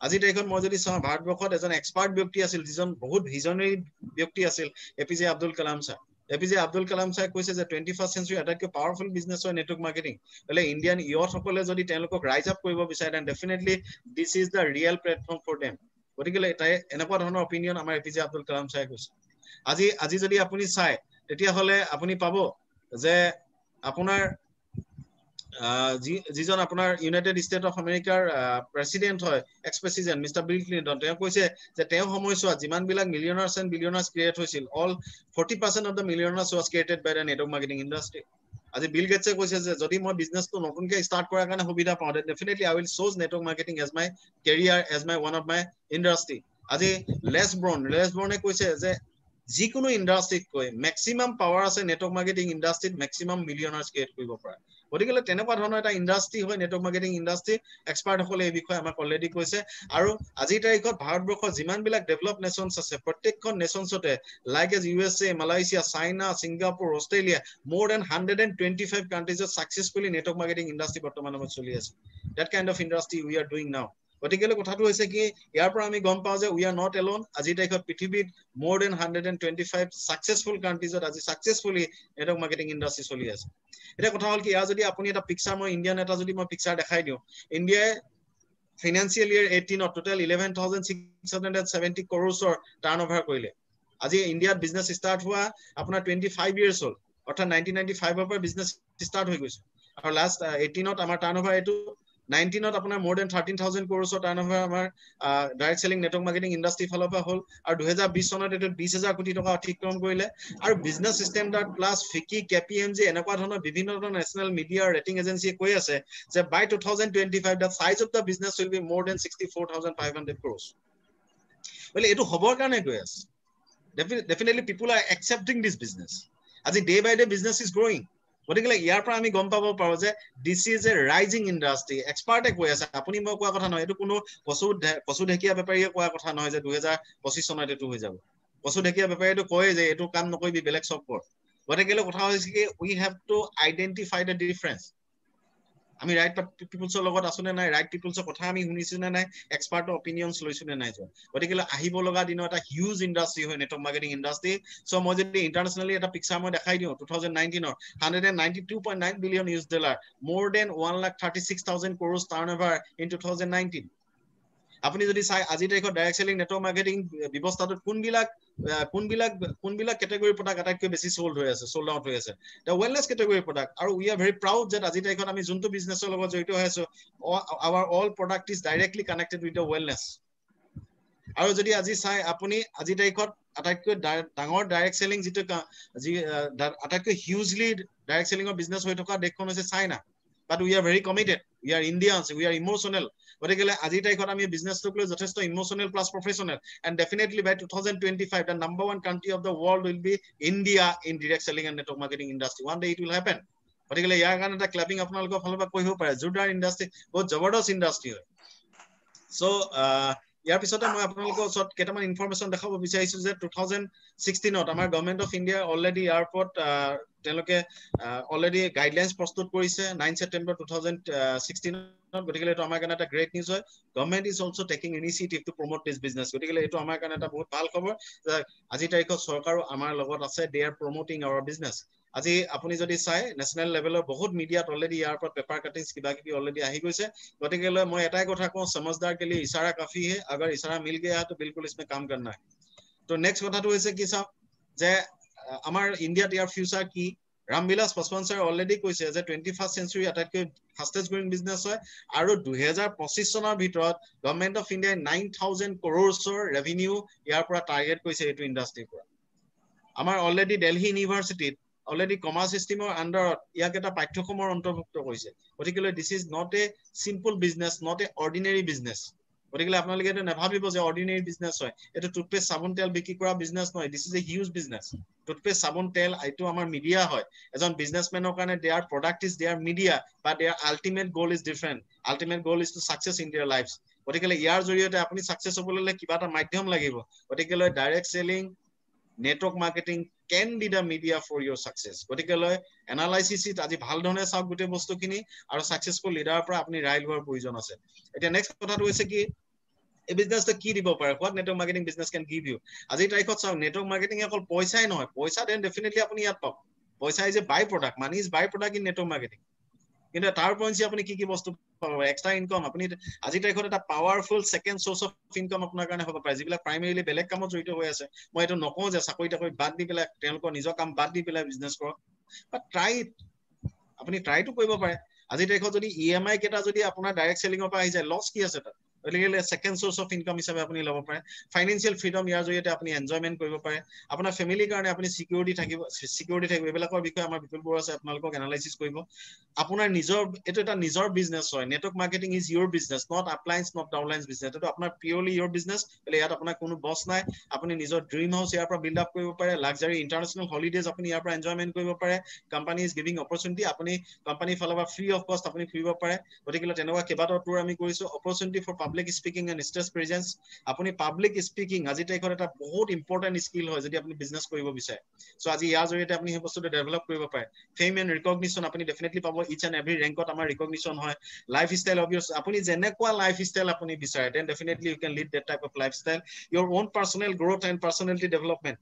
আজি তাৰিখত মই যদি চাওঁ ভাৰতবৰ্ষত এজন এক্সপাৰ্ট ব্যক্তি আছিল যিজন বহুত ভিজনেৰী ব্যক্তি আছিল এপিজে আব্দুল কালাম ছাৰ এপিজে আব্দুল কালাম ছাৰে কৈছে যে 21st চেঞ্চুৰী আটাইতকৈ পাৱাৰফুল বিজনেছ হয় নেটৱৰ্ক মাৰ্কেটিং বোলে ইণ্ডিয়ান ইয়থসকলে যদি তেওঁলোকক ৰাইজ আপ কৰিব বিচাৰে then definitely this is the real platform for them গতিকে তাই এনেকুৱা ধৰণৰ অপিনিয়ন আমাৰ এপিজে আব্দুল কালাম ছাৰে কৈছে আজি যদি আপুনি চায় তেতিয়াহ'লে আপুনি পাব যে আপোনাৰ যিজন আপোনাৰ ইউনাইটেড ষ্টেট অফ আমেৰিকাৰ প্ৰেচিডেণ্ট হয় ex president mister Bill Clinton তেওঁ কৈছে যে তেওঁ সময়ছোৱাত যিমানবিলাক মিলিয়নাৰ্ছ এণ্ড বিলিয়নাৰ্ছ ক্ৰিয়েট হৈছিল all 40% of the millionaires was created by the network marketing industry আজি বিল গেটছে কৈছে যে যদি মই বিজনেছটো নতুনকৈ ষ্টাৰ্ট কৰাৰ কাৰণে সুবিধা পাওঁ then definitely I will choose network marketing as my career as my one of my industry আজি লেছ ব্ৰনে কৈছে যে যিকোনো ইণ্ডাষ্ট্ৰিতকৈ মেক্সিমাম পাৱাৰ আছে নেটৱৰ্ক মাৰ্কেটিং ইণ্ডাষ্ট্ৰিত মেক্সিমাম মিলিয়নাৰ্ছ ক্ৰিয়েট কৰিব পাৰে গতিকে তেনেকুৱা ধৰণৰ এটা ইণ্ডাষ্ট্ৰি হয় নেটৱৰ্ক মাৰ্কেটিং ইণ্ডাষ্ট্ৰি এক্সপাৰ্টসকলে এই বিষয়ে আমাক অলৰেডি কৈছে আৰু আজিৰ তাৰিখত ভাৰতবৰ্ষৰ যিমানবিলাক ডেভেলপ নেশ্যনছ আছে প্ৰত্যেকখন নেশ্যনছতে like as USA Malaysia China Singapore Australia more than 125 countries successfully network marketing industry বৰ্তমান সময়ত চলি আছে that kind of industry we are doing now গতিকে কথাটো হৈছে কি ইয়াৰ পৰা আমি গম পাওঁ যে we are not alone আজি তাৰিখত পৃথিৱীত more than 125 successful countries আজি successfully network marketing industry চলি আছে এটা কথা হ'ল কি ইয়াৰ যদি আপুনি এটা পিকচাৰ মই ইণ্ডিয়ান এটা যদি মই পিকচাৰ দেখাই দিওঁ ইণ্ডিয়াই ফাইনেন্সিয়েল ইয়াৰ 18 টোটেল 11,670 crores টাৰ্ণঅভাৰ কৰিলে আজি ইণ্ডিয়াত বিজনেছ ষ্টাৰ্ট হোৱা আপোনাৰ 25 years হ'ল অৰ্থাৎ 1995 পৰা বিজনেছ ষ্টাৰ্ট হৈ গৈছে আৰু লাষ্ট 18ত আমাৰ টাৰ্ণঅভাৰ এইটো 19ত আপোনাৰ more than 13,000 crores টাৰ্ণঅভাৰ আমাৰ direct selling network marketing industry ফালৰ পৰা হ'ল আৰু 2020 চনত এইটো 20,000 কোটি টকা অতিক্ৰম কৰিলে আৰু বিজনেছ ষ্টেণ্ডাৰ্ড প্লাছ ফিকি কেপিএমজি এনেকুৱা ধৰণৰ বিভিন্ন ধৰণৰ নেশ্যনেল মিডিয়া ৰেটিং এজেঞ্চিয়ে কৈ আছে যে বাই 2025 the size of the business will be more than 64,500 crores well এইটো হ'বৰ কাৰণে গৈ আছে definitely people are accepting this business আজি day by day business is growing গতিকে ইয়াৰ পৰা আমি গম পাব পাৰো যে this is a rising industry এক্সপাৰ্টে কৈ আছে আপুনি মই কোৱা কথা নহয় এইটো কোনো কচু ঢেকীয়া বেপাৰীয়ে কোৱা কথা নহয় যে 2025 চনত এইটো হৈ যাব কচু ঢেকীয়া বেপাৰীয়েটো কয় যে এইটো কাম নকৰিবি বেলেগ চব কৰ গতিকে কথা হৈছে কি we have to identify the difference আমি ৰাইট পিপলছৰ লগত আছো নে নাই ৰাইট পিপলছৰ কথা আমি শুনিছো নে নাই এক্সপাৰ্টৰ অপিনিয়নছ লৈছো নে নাই গতিকে আহিব লগা দিনৰ এটা হিউজ ইণ্ডাষ্ট্ৰি হয় নেটৱৰ্ক মাৰ্কেটিং ইণ্ডাষ্ট্ৰি সো মই যদি ইন্টাৰনেশ্যনেলি এটা পিকচাৰ মই দেখাই দিওঁ 2019 $192.9 billion more than 1,36,000 crores turnover in 2019 আপুনি যদি চাই আজি তাৰিখত ডাইৰেক্ট চেলিং নেটৱৰ্ক মাৰ্কেটিং ব্যৱস্থাটোত কোনবিলাক কেটেগৰী প্ৰডাক্ট আটাইতকৈ বেছি সোল্ড আউট হৈ আছে দ্য ৱেলনেছ কেটেগৰী প্ৰডাক্ট আৰু উই আৰ ভেৰি প্ৰাউড যে আজি তাৰিখত আমি যোনটো বিজনেছৰ লগত জড়িত হৈ আছো our all product is directly connected with the wellness আৰু যদি আজি চাই আপুনি আজি তাৰিখত আটাইতকৈ ডাঙৰ ডাইৰেক্ট চেলিং যিটো আটাইতকৈ হিউজলি ডাইৰেক্ট চেলিঙৰ বিজনেছ হৈ থকা দেশখন হৈছে China but we are very committed we are Indians we are emotional গতিকে আজি তাৰিখত আমি বিজনেছটোক লৈ যথেষ্ট emotional plus professional and definitely by 2025 the number one country of the world will be India in direct selling and network marketing industry one day it will happen গতিকে ইয়াৰ কাৰণে এটা ক্লাপিং আপোনালোকৰ ফালৰ পৰা কৰিব পাৰে জোৰদাৰ ইণ্ডাষ্ট্ৰি বহুত জবৰদস্ত ইণ্ডাষ্ট্ৰি হয় সো ইয়াৰ পিছতে মই আপোনালোকৰ ওচৰত কেইটামান ইনফৰমেশ্যন দেখাব বিচাৰিছো যে 2016ত আমাৰ government of India already airport তেওঁলোকে অলৰেডি গাইডলাইনছ প্ৰস্তুত কৰিছে 9 ছেপ্টেম্বৰ 2016 গতিকে এইটো আমাৰ কাৰণে এটা গ্ৰেট নিউজ হয় government is also taking initiative to promote this business গতিকে এইটো আমাৰ কাৰণে এটা বহুত ভাল খবৰ আজি তাৰিখত চৰকাৰো আমাৰ লগত আছে দে আৰ প্ৰমোটিং আৱাৰ বিজনেছ আজি আপুনি যদি চাই নেশ্যনেল লেভেলৰ বহুত মিডিয়াত অলৰেডি ইয়াৰ পৰা পেপাৰ কাটিংছ কিবা কিবি অলৰেডি আহি গৈছে গতিকে মই এটাই কথা কওঁ সমজদাৰ के लिए इशारा काफी है अगर इशारा मिल गया है तो बिल्कुल इसमें काम करना है तो नेक्स्ट কথাটো হৈছে কি চাওক যে আমাৰ ইণ্ডিয়াত ইয়াৰ ফিউচাৰ কি ৰামবিলাস পাসৱান স্যাৰ অলৰেডি কৈছে যে 21st সেঞ্চুৰী আটাইতকৈ ফাষ্টেষ্ট গ্ৰোইং বিজনেছ হয় আৰু 2025 চনৰ ভিতৰত গভৰ্ণমেণ্ট অফ ইণ্ডিয়াই 9000 crores ৰেভিনিউ ইয়াৰ পৰা টাৰ্গেট কৰিছে এইটো ইণ্ডাষ্ট্ৰীৰ পৰা আমাৰ অলৰেডি দিল্লী ইউনিভাৰ্চিটিত অলৰেডি কমাৰ্চ সিস্টেমৰ আন্ডাৰত ইয়াক এটা পাঠ্যক্ৰমৰ অন্তৰ্ভুক্ত কৰিছে গতিকে this is not a simple business not a ordinary business গতিকে আপোনালোকে এটা নাভাবিব যে অৰ্ডিনাৰী বিজনেছ হয় এটা টুথপেষ্ট সাবুন তেল বিক্ৰী কৰা বিজনেছ নহয় this is a huge business toothpaste সাবুন তেল এইটো আমাৰ মিডিয়া হয় এজন বিজনেছমেনৰ কাৰণে their product is their media but their ultimate goal is different ultimate goal is to success in their lives গতিকে ইয়াৰ জৰিয়তে আপুনি সাকসেস হ'বলৈ কিবা এটা মাধ্যম লাগিব গতিকে direct selling network marketing can be the media for your success গতিকে এনালাইসিস আজি ভাল ধৰণে চাওক গুটে বস্তুখিনি আৰু সাকসেসফুল লিডাৰৰ পৰা আপুনি ৰাইল হোৱাৰ প্ৰয়োজন আছে এতিয়া নেক্সট কথাটো হৈছে কি এই বিজনেছটো কি দিব পাৰে what network marketing business can give you আজি তাৰিখত চাওক নেটৱৰ্ক মাৰ্কেটিং অকল পইচাই নহয় পইচা দেন ডেফিনেটলি আপুনি ইয়াত পাব পইচা is a by product money is by product in network marketing কিন্তু তাৰ পইণ্টছি আপুনি কি বস্তু পাব এক্সট্ৰা ইনকাম আপুনি আজি তাৰিখত এটা powerful second source of income আপোনাৰ কাৰণে হ'ব পাৰে যিবিলাক প্ৰাইমাৰীলি বেলেগ কামত জড়িত হৈ আছে মই এইটো নকওঁ যে চাকৰি টাকৰি বাদ দি পেলাই তেওঁলোকৰ নিজৰ কাম বাদ দি পেলাই বিজনেছ কৰক বাট আপুনি ট্ৰাইটো কৰিব পাৰে আজি তাৰিখত যদি ইএমআই কেটা যদি আপোনাৰ ডাইৰেক্ট সেলিংৰ পৰা আহি যায় লছ কি আছে তাত গতিকে সেকেন্ড সোৰ্স অফ ইনকাম হিচাপে আপুনি ল'ব পাৰে ফাইনান্সিয়েল ফ্ৰীডম ইয়াৰ জৰিয়তে আপুনি এনজয়মেন্ট কৰিব পাৰে আপোনাৰ ফেমিলিৰ কাৰণে আপুনি সিকিউৰিটি থাকিব এইবিলাকৰ বিষয়ে আমাৰ বিপুল বৰুৱা আছে আপোনালোকক এনালাইসিস কৰিব আপোনাৰ নিজৰ এটো এটা নিজৰ বিজনেছ হয় network marketing is your business not uplines not downlines business এটো আপোনাৰ পিওৰলি ইয়োৰ বিজনেছ એટલે ইয়াত আপোনাৰ কোনো বছ নাই আপুনি নিজৰ ড্ৰিম হাউস ইয়াৰ পৰা বিল্ড আপ কৰিব পাৰে লাক্সাৰি ইন্টাৰনেশ্যনেল হলিডেজ আপুনি ইয়াৰ পৰা এনজয়মেন্ট কৰিব পাৰে কোম্পানী ইজ গিভিং অপৰচুনিটি আপুনি কোম্পানী ফালৰ পৰা ফ্ৰী অফ কষ্ট আপুনি ফুৰিব পাৰে গতিকে তেনেকুৱা কেইবাটাও টুৰ আমি কৰিছো opportunity for public speaking and stage presence আপুনি পাব্লিক স্পিকিং আজি তাৰিখত এটা বহুত ইম্পৰ্টেন্ট স্কিল হয় যদি আপুনি বিজনেছ কৰিব বিচাৰে সো আজি ইয়াৰ জৰিয়তে আপুনি সেই বস্তুটো ডেভেলপ কৰিব পাৰে ফেম এণ্ড ৰিকগনিশ্যন আপুনি ডেফিনেটলি পাব ইচ এণ্ড এভৰি ৰেংকত আমাৰ ৰিকগনিশ্যন হয় লাইফ ষ্টাইল অফ ইয়োৰ আপুনি যেনেকুৱা লাইফ ষ্টাইল আপুনি বিচাৰে then definitely you can lead that type of life style your own personal growth and personality development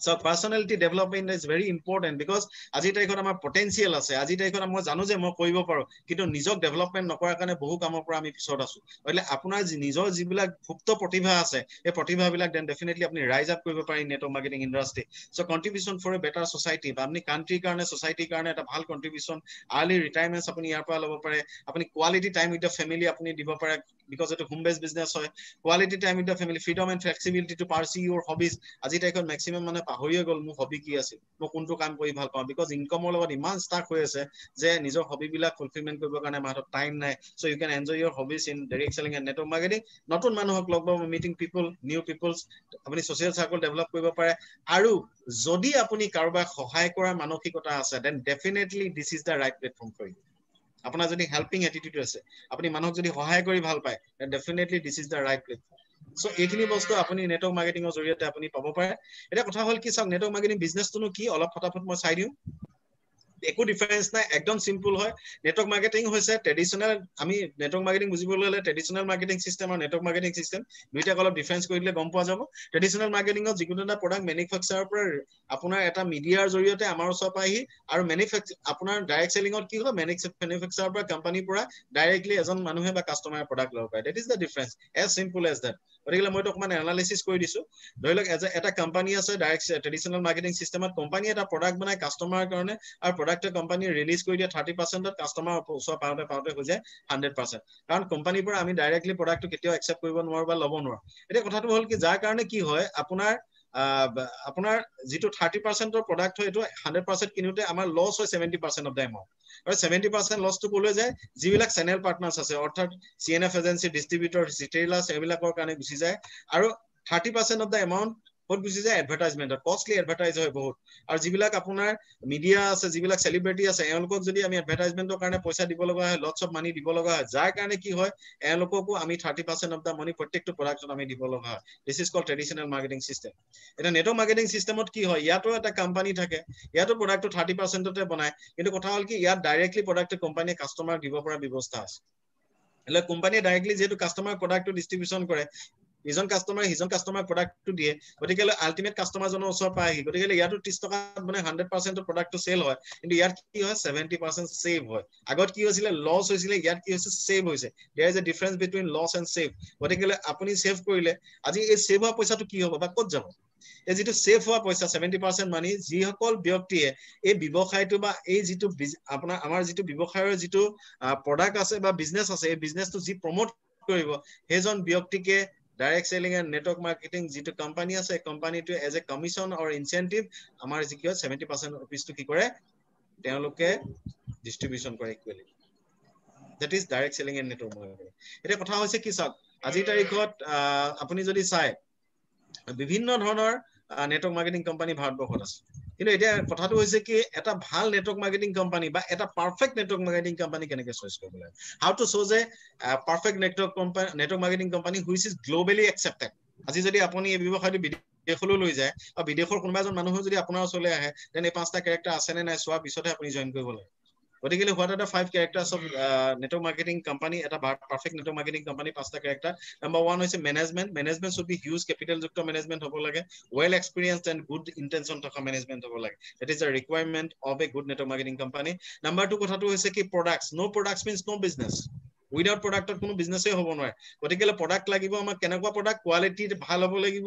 so personality development is very important because আজি তাৰিখত আমাৰ পটেনশিয়াল আছে আজি তাৰিখত মই জানো যে মই কৰিব পাৰো কিন্তু নিজক ডেভেলপমেন্ট নকৰাৰ কাৰণে বহু কামৰ পৰা আমি পিছত আছো মানে আপোনাৰ নিজৰ যিবিলাক সুপ্ত প্ৰতিভা আছে এই প্ৰতিভাবিলাক দেন ডেফিনেটলি আপুনি ৰাইজ আপ কৰিব পাৰে network marketing industry so contribution for a better society বা আপুনি কান্ট্ৰিৰ কাৰণে সোসাইটিৰ কাৰণে এটা ভাল কন্ট্ৰিবিউশন আৰ্লি ৰিটায়াৰমেন্টস আপুনি ইয়াৰ পৰা ল'ব পাৰে আপুনি quality time with the family আপুনি দিব পাৰে because it home based business হয় quality time with the family freedom and flexibility to pursue your hobbies আজি তাইকত maximum মানে পাহৰিয়ে গল মোৰ হবি কি আছে মই কোনটো কাম কৰি ভাল পাওঁ because ইনকামৰ লগত ইমান ষ্টাক হৈ আছে যে নিজৰ হবি বিলাক ফুলফিলমেন্ট কৰিবৰ কাৰণে মাহত টাইম নাই so you can enjoy your hobbies in direct selling and network marketing নতুন মানুহক লগ পাব meeting people new peoples আপুনি social circle develop কৰিব পাৰে আৰু যদি আপুনি কাৰোবাক সহায় কৰাৰ মানসিকতা আছে then definitely this is the right platform for you আপোনাৰ যদি হেল্পিং এটিটিউড আছে আপুনি মানুহক যদি সহায় কৰি ভাল পায় then definitely this is the right platform so এইখিনি বস্তু আপুনি নেটৱৰ্ক মাৰ্কেটিংৰ জৰিয়তে আপুনি পাব পাৰে এটা কথা হ'ল কি সব নেটৱৰ্ক মাৰ্কেটিং বিজনেছটো কি অলপ ফটাফট মই চাই দিও একো ডিফাৰেন্স নাই একদম সিম্পল হয় নেটৱৰ্ক মাৰ্কেটিং হৈছে ট্ৰেডিশনাল আমি নেটৱৰ্ক মাৰ্কেটিং বুজিবলৈ হলে ট্ৰেডিশনাল মাৰ্কেটিং সিস্টেম আৰু নেটৱৰ্ক মাৰ্কেটিং সিস্টেম দুইটা অলপ ডিফাৰেন্স কৰি দিলে গম পোৱা যাব ট্ৰেডিশনাল মাৰ্কেটিংত যিকোনো এটা প্ৰডাক্ট ম্যানুফ্যাকচাৰৰ পৰা আপোনাৰ এটা মিডিয়াৰ জৰিয়তে আমাৰ ওচৰ পাহি আৰু আপোনাৰ ডাইৰেক্ট সেলিংত কি হয় ম্যানুফ্যাকচাৰৰ পৰা কোম্পানীৰ পৰা ডাইৰেক্টলি এজন মানুহে বা কাস্টমাৰে প্ৰডাক্ট ল'ব পাৰে that is the difference as simple as that গতিকে মই অকমান এনালাইসিস কৰি দিছো ধৰি লওক এটা কোম্পানী আছে ডাইৰেক্ট ট্ৰেডিশনাল মাৰ্কেটিং সিস্টেমত কোম্পানী এটা প্ৰডাক্ট বনাই কাস্টমাৰৰ কাৰণে আৰু প্ৰডাক্টৰ কোম্পানী ৰিলিজ কৰি দিয়ে 30% কাস্টমাৰ ওচৰ পাওঁতে হৈ যায় 100% কাৰণ কোম্পানীৰ পৰা আমি ডাইৰেক্টলি প্ৰডাক্টটো কেতিয়াও একচেপ্ট কৰিব নোৱাৰো বা ল'ব নোৱাৰো এটা কথাটো হ'ল কি যাৰ কাৰণে কি হয় আপোনাৰ যেটো 30% ৰ প্ৰডাক্ট হয় এটো 100% কিনুতে আমাৰ লছ হয় 70% অফ দা এমাউন্ট আৰু 70% লছ টো কলৈ যায় যিবিলাক চেনেল পাৰ্টনাৰ্স আছে অৰ্থাৎ CNF এজেন্সি ডিস্ট্ৰিবিউটৰ ৰিটেইলাৰ্স এবিলাকৰ কাৰণে গুছি যায় আৰু 30% অফ দা এমাউন্ট ক'ত গুচি যায় এডভাৰটাইজমেণ্টত কষ্টলি এডভাৰটাইজ হয় বহুত আৰু যিবিলাক আপোনাৰ মিডিয়া আছে যিবিলাক চেলিব্ৰিটি আছে এওঁলোকক যদি আমি এডভাৰটাইজমেণ্টৰ কাৰণে পইচা দিব লগা হয় লটছ অফ মানি দিব লগা হয় যাৰ কাৰণে কি হয় এওঁলোককো আমি 30% অফ দা মানি প্ৰত্যেকটো প্ৰডাক্টত আমি দিব লগা হয় this is called traditional marketing system এটা নেটৱৰ্ক মাৰ্কেটিং চিষ্টেমত কি হয় ইয়াতো এটা কোম্পানী থাকে ইয়াতো প্ৰডাক্টটো 30%তে বনায় কিন্তু কথা হ'ল কি ইয়াত ডাইৰেক্টলি প্ৰডাক্টটো কোম্পানীয়ে কাষ্টমাৰক দিব পৰা ব্যৱস্থা আছে એટલે কোম্পানীয়ে ডাইৰেক্টলি যেটো কাস্টমাৰ প্ৰডাক্টটো ডিস্ট্ৰিবিউশন কৰে ইজন কাস্টমাৰ প্ৰডাক্টটো দিয়ে গতিকে আলটিমেট কাস্টমাৰজনৰ ওচৰ পায় আহি গতিকে ইয়াতো 30 টকাত মানে 100% প্ৰডাক্টটো সেল হয় কিন্তু ইয়াত কি হয় 70% সেভ হয় আগত কি হৈছিল লছ হৈছিল ইয়াত কি হৈছে সেভ হৈছে there is a difference between loss and save গতিকে আপুনি সেভ কৰিলে আজি এই সেভ হোৱা পইচাটো কি হ'ব বা ক'ত যাব এই যেটো সেভ হোৱা পইচা 70% মানি যিসকল ব্যক্তিয়ে এই ব্যৱসায়টো বা এই যেটো আপোনাৰ আমাৰ যেটো ব্যৱসায়ৰ যেটো প্ৰডাক্ট আছে বা বিজনেস আছে এই বিজনেসটো যি প্ৰমোট কৰিব হেজন ব্যক্তিকে direct selling and network marketing যেটো কোম্পানী আছে কোম্পানীটো as a commission or incentive আমাৰ যি কি 70% অফিসটো কি কৰে তেওঁলোকে ডিস্ট্ৰিবিউশন কৰে equally that is direct selling and network marketing এটা কথা হৈছে কি চাওক আজিৰ তাৰিখত আপুনি যদি চাই বিভিন্ন ধৰণৰ নেটৱৰ্ক মাৰ্কেটিং কোম্পানী ভাৰতবৰ্ষত আছে কিন্তু এতিয়া কথাটো হৈছে কি এটা ভাল নেটৱৰ্ক মাৰ্কেটিং কোম্পানী বা এটা পাৰফেক্ট নেটৱৰ্ক মাৰ্কেটিং কোম্পানী কেনেকৈ চয়েস কৰিব লাগে হাউ টু চো যে perfect network marketing company which is globally accepted আজি যদি আপুনি এই ব্যৱসায়টো বিদেশলৈ লৈ যায় বা বিদেশৰ কোনোবা এজন মানুহ যদি আপোনাৰ ওচৰলৈ আহে দেন এই পাঁচটা ক্যাৰেক্টাৰ আছে নে নাই চোৱাৰ পিছতহে আপুনি জয়েন কৰিব লাগে গতিকে what are the 5 characters of network marketing company এটা perfect network marketing company পাঁচটা character number 1 হৈছে management should be huge capital যুক্ত management হ'ব লাগে well experienced and good intention থকা management হ'ব লাগে that is a requirement of a good network marketing company number 2 কথাটো হৈছে কি products no products means no business without প্ৰডাক্টত কোনো বিজনেসে হ'ব নোৱাৰে গতিকে প্ৰডাক্ট লাগিব আমাক কেনেকুৱা প্ৰডাক্ট কোৱালিটি ভাল হ'ব লাগিব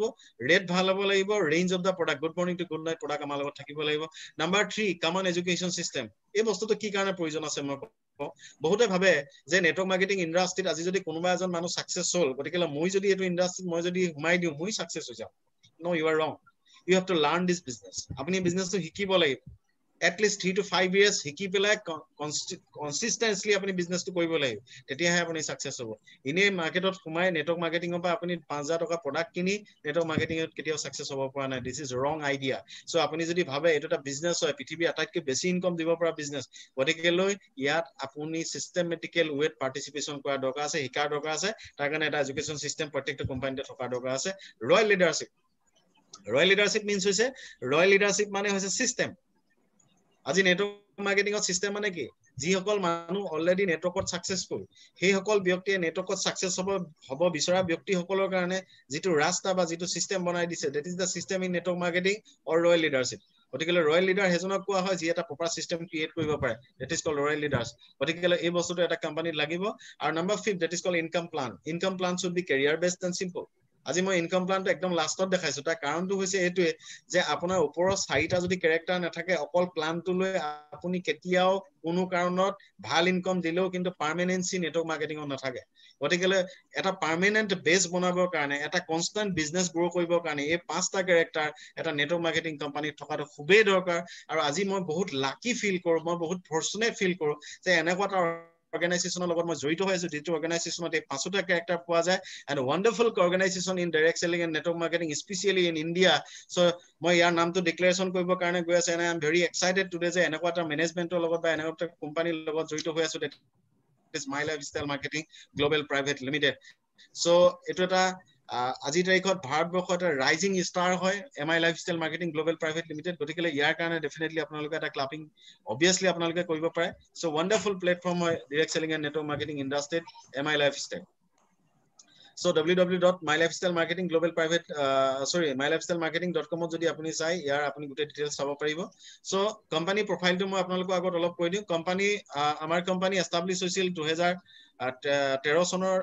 ৰেট ভাল হ'ব লাগিব range of the product good morning to good night product আমাৰ লগত থাকিব লাগিব নাম্বাৰ 3 কমন এডুকেশ্যন সিস্টেম এই বস্তুটো কি কাৰণে প্ৰয়োজন আছে মই বহুতে ভাবে যে নেটৱৰ্ক মাৰ্কেটিং ইন্ডাষ্ট্ৰিত আজি যদি কোনোবা এজন মানুহ সাকসেস হ'ল গতিকে মই যদি এটো ইন্ডাষ্ট্ৰিত মই যদি হুমাই দিও মই সাকসেস হৈ যাম no you are wrong you have to learn this business আপুনি বিজনেসটো শিকিব লাগিব at least 3 to 5 years শিকি পেলাই কনসিস্টেন্টলি আপুনি বিজনেসটো কৰিব লাগিব তেতিয়াহে আপুনি সাকসেস হ'ব ইনে মাৰ্কেটত সোমাই নেটৱৰ্ক মাৰ্কেটিংৰ পৰা আপুনি 5000 টকা প্ৰডাক্ট কিনি নেটৱৰ্ক মাৰ্কেটিংত কেতিয়াও সাকসেস হ'ব পৰা নাই দিস ইজ ৰং আইডিয়া সো আপুনি যদি ভাবে এটা এটা বিজনেস হয় পৃথিৱী আটাইতকৈ বেছি ইনকাম দিব পৰা বিজনেস গতিকে লৈ ইয়াত আপুনি সিস্টেমেটিক্যাল ওয়েত পাৰ্টিসিপেশন কৰা দৰকাৰ আছে শিকাৰ দৰকাৰ আছে তাৰ কাৰণে এটা এডুকেশ্যন সিস্টেম প্ৰত্যেকটো কোম্পানীতে থকা দৰকাৰ আছে ৰয়েল লিডাৰশিপ মিন্স হৈছে ৰয়েল লিডাৰশিপ মানে হৈছে সিস্টেম আজি নেটৱৰ্ক মাৰ্কেটিংৰ সিস্টেম মানে কি যিসকল মানুহ অলৰেডি নেটৱৰ্কত সাকসেসফুল সেই সকল ব্যক্তিয়ে নেটৱৰ্কত সাকসেস হ'ব বিচৰা ব্যক্তিসকলৰ কাৰণে যেটো ৰাস্তা বা যেটো সিস্টেম বনাই দিছে that is the system in network marketing or royal leadership গতিকে ৰয়েল লিডাৰ হেজনক কোৱা হয় যি এটা প্ৰপাৰ সিস্টেম ক্ৰিয়েট কৰিব পাৰে that is called royal leaders গতিকে এই বস্তুটো এটা কোম্পানীত লাগিব আৰু number 5 that is called income plan should be career based and simple আজি মই ইনকাম প্লানটো একদম লাষ্টত দেখাইছো তাৰ কাৰণটো হৈছে এটোৱে যে আপোনাৰ ওপৰৰ 4টা যদি ক্যাৰেক্টাৰ নাথাকে অকল প্লানটো লৈ আপুনি কেতিয়াও কোনো কাৰণত ভাল ইনকাম দিলেও কিন্তু পাৰ্মানেন্সি নেটৱৰ্ক মাৰ্কেটিংত নাথাকে গতিকে এটা পাৰ্মানেন্ট বেস বনাবৰ কাৰণে এটা কনস্ট্যান্ট বিজনেস গ্ৰো কৰিবৰ কাৰণে এই 5টা ক্যাৰেক্টাৰ এটা নেটৱৰ্ক মাৰ্কেটিং কোম্পানীত থকাটো খুবেই দৰকাৰ আৰু আজি মই বহুত লাকি ফিল কৰো মই বহুত ফৰচুনেট ফিল কৰো যে এনেকুৱা এটা অৰ্গানাইজেশ্যনৰ লগত মই জড়িত হৈ আছো যেটো অৰ্গানাইজেশ্যনত এই 5টা ক্যাৰেক্টাৰ পোৱা যায় and wonderful organization in direct selling and network marketing especially in India so মই ইয়াৰ নামটো ডিক্লেৰেশন কৰিব কাৰণে গৈ আছে and I am very excited today যে এনেকুৱা এটা মেনেজমেন্টৰ লগত বা এনেকুৱা এটা কোম্পানীৰ লগত জড়িত হৈ আছো that is my lifestyle marketing global private limited so এটো এটা আজি তাৰিখত ভাৰতবৰ্ষৰ এটা ৰাইজিং ষ্টাৰ হয় MI lifestyle marketing global private limited গতিকে ইয়াৰ কাৰণে ডেফিনেটলি আপোনালোকে এটা ক্লাপিং অবিয়াসলি আপোনালোকে কৰিব পাৰে সো ওয়ান্ডাৰফুল প্ল্যাটফৰ্ম হয় direct selling and network marketing ইন্ডাষ্ট্ৰিত এমআই লাইফষ্টাইল so www.mylifestylemarketing.com যদি আপুনি চাই ইয়াৰ আপুনি গোটেই ডিটেইলছ চাব পাৰিব সো কোম্পানী প্ৰফাইলটো মই আপোনালোকক আগত অলপ কৈ দিম কোম্পানী আমাৰ কোম্পানী এস্টাবলিশ হৈছিল 2013 চনৰ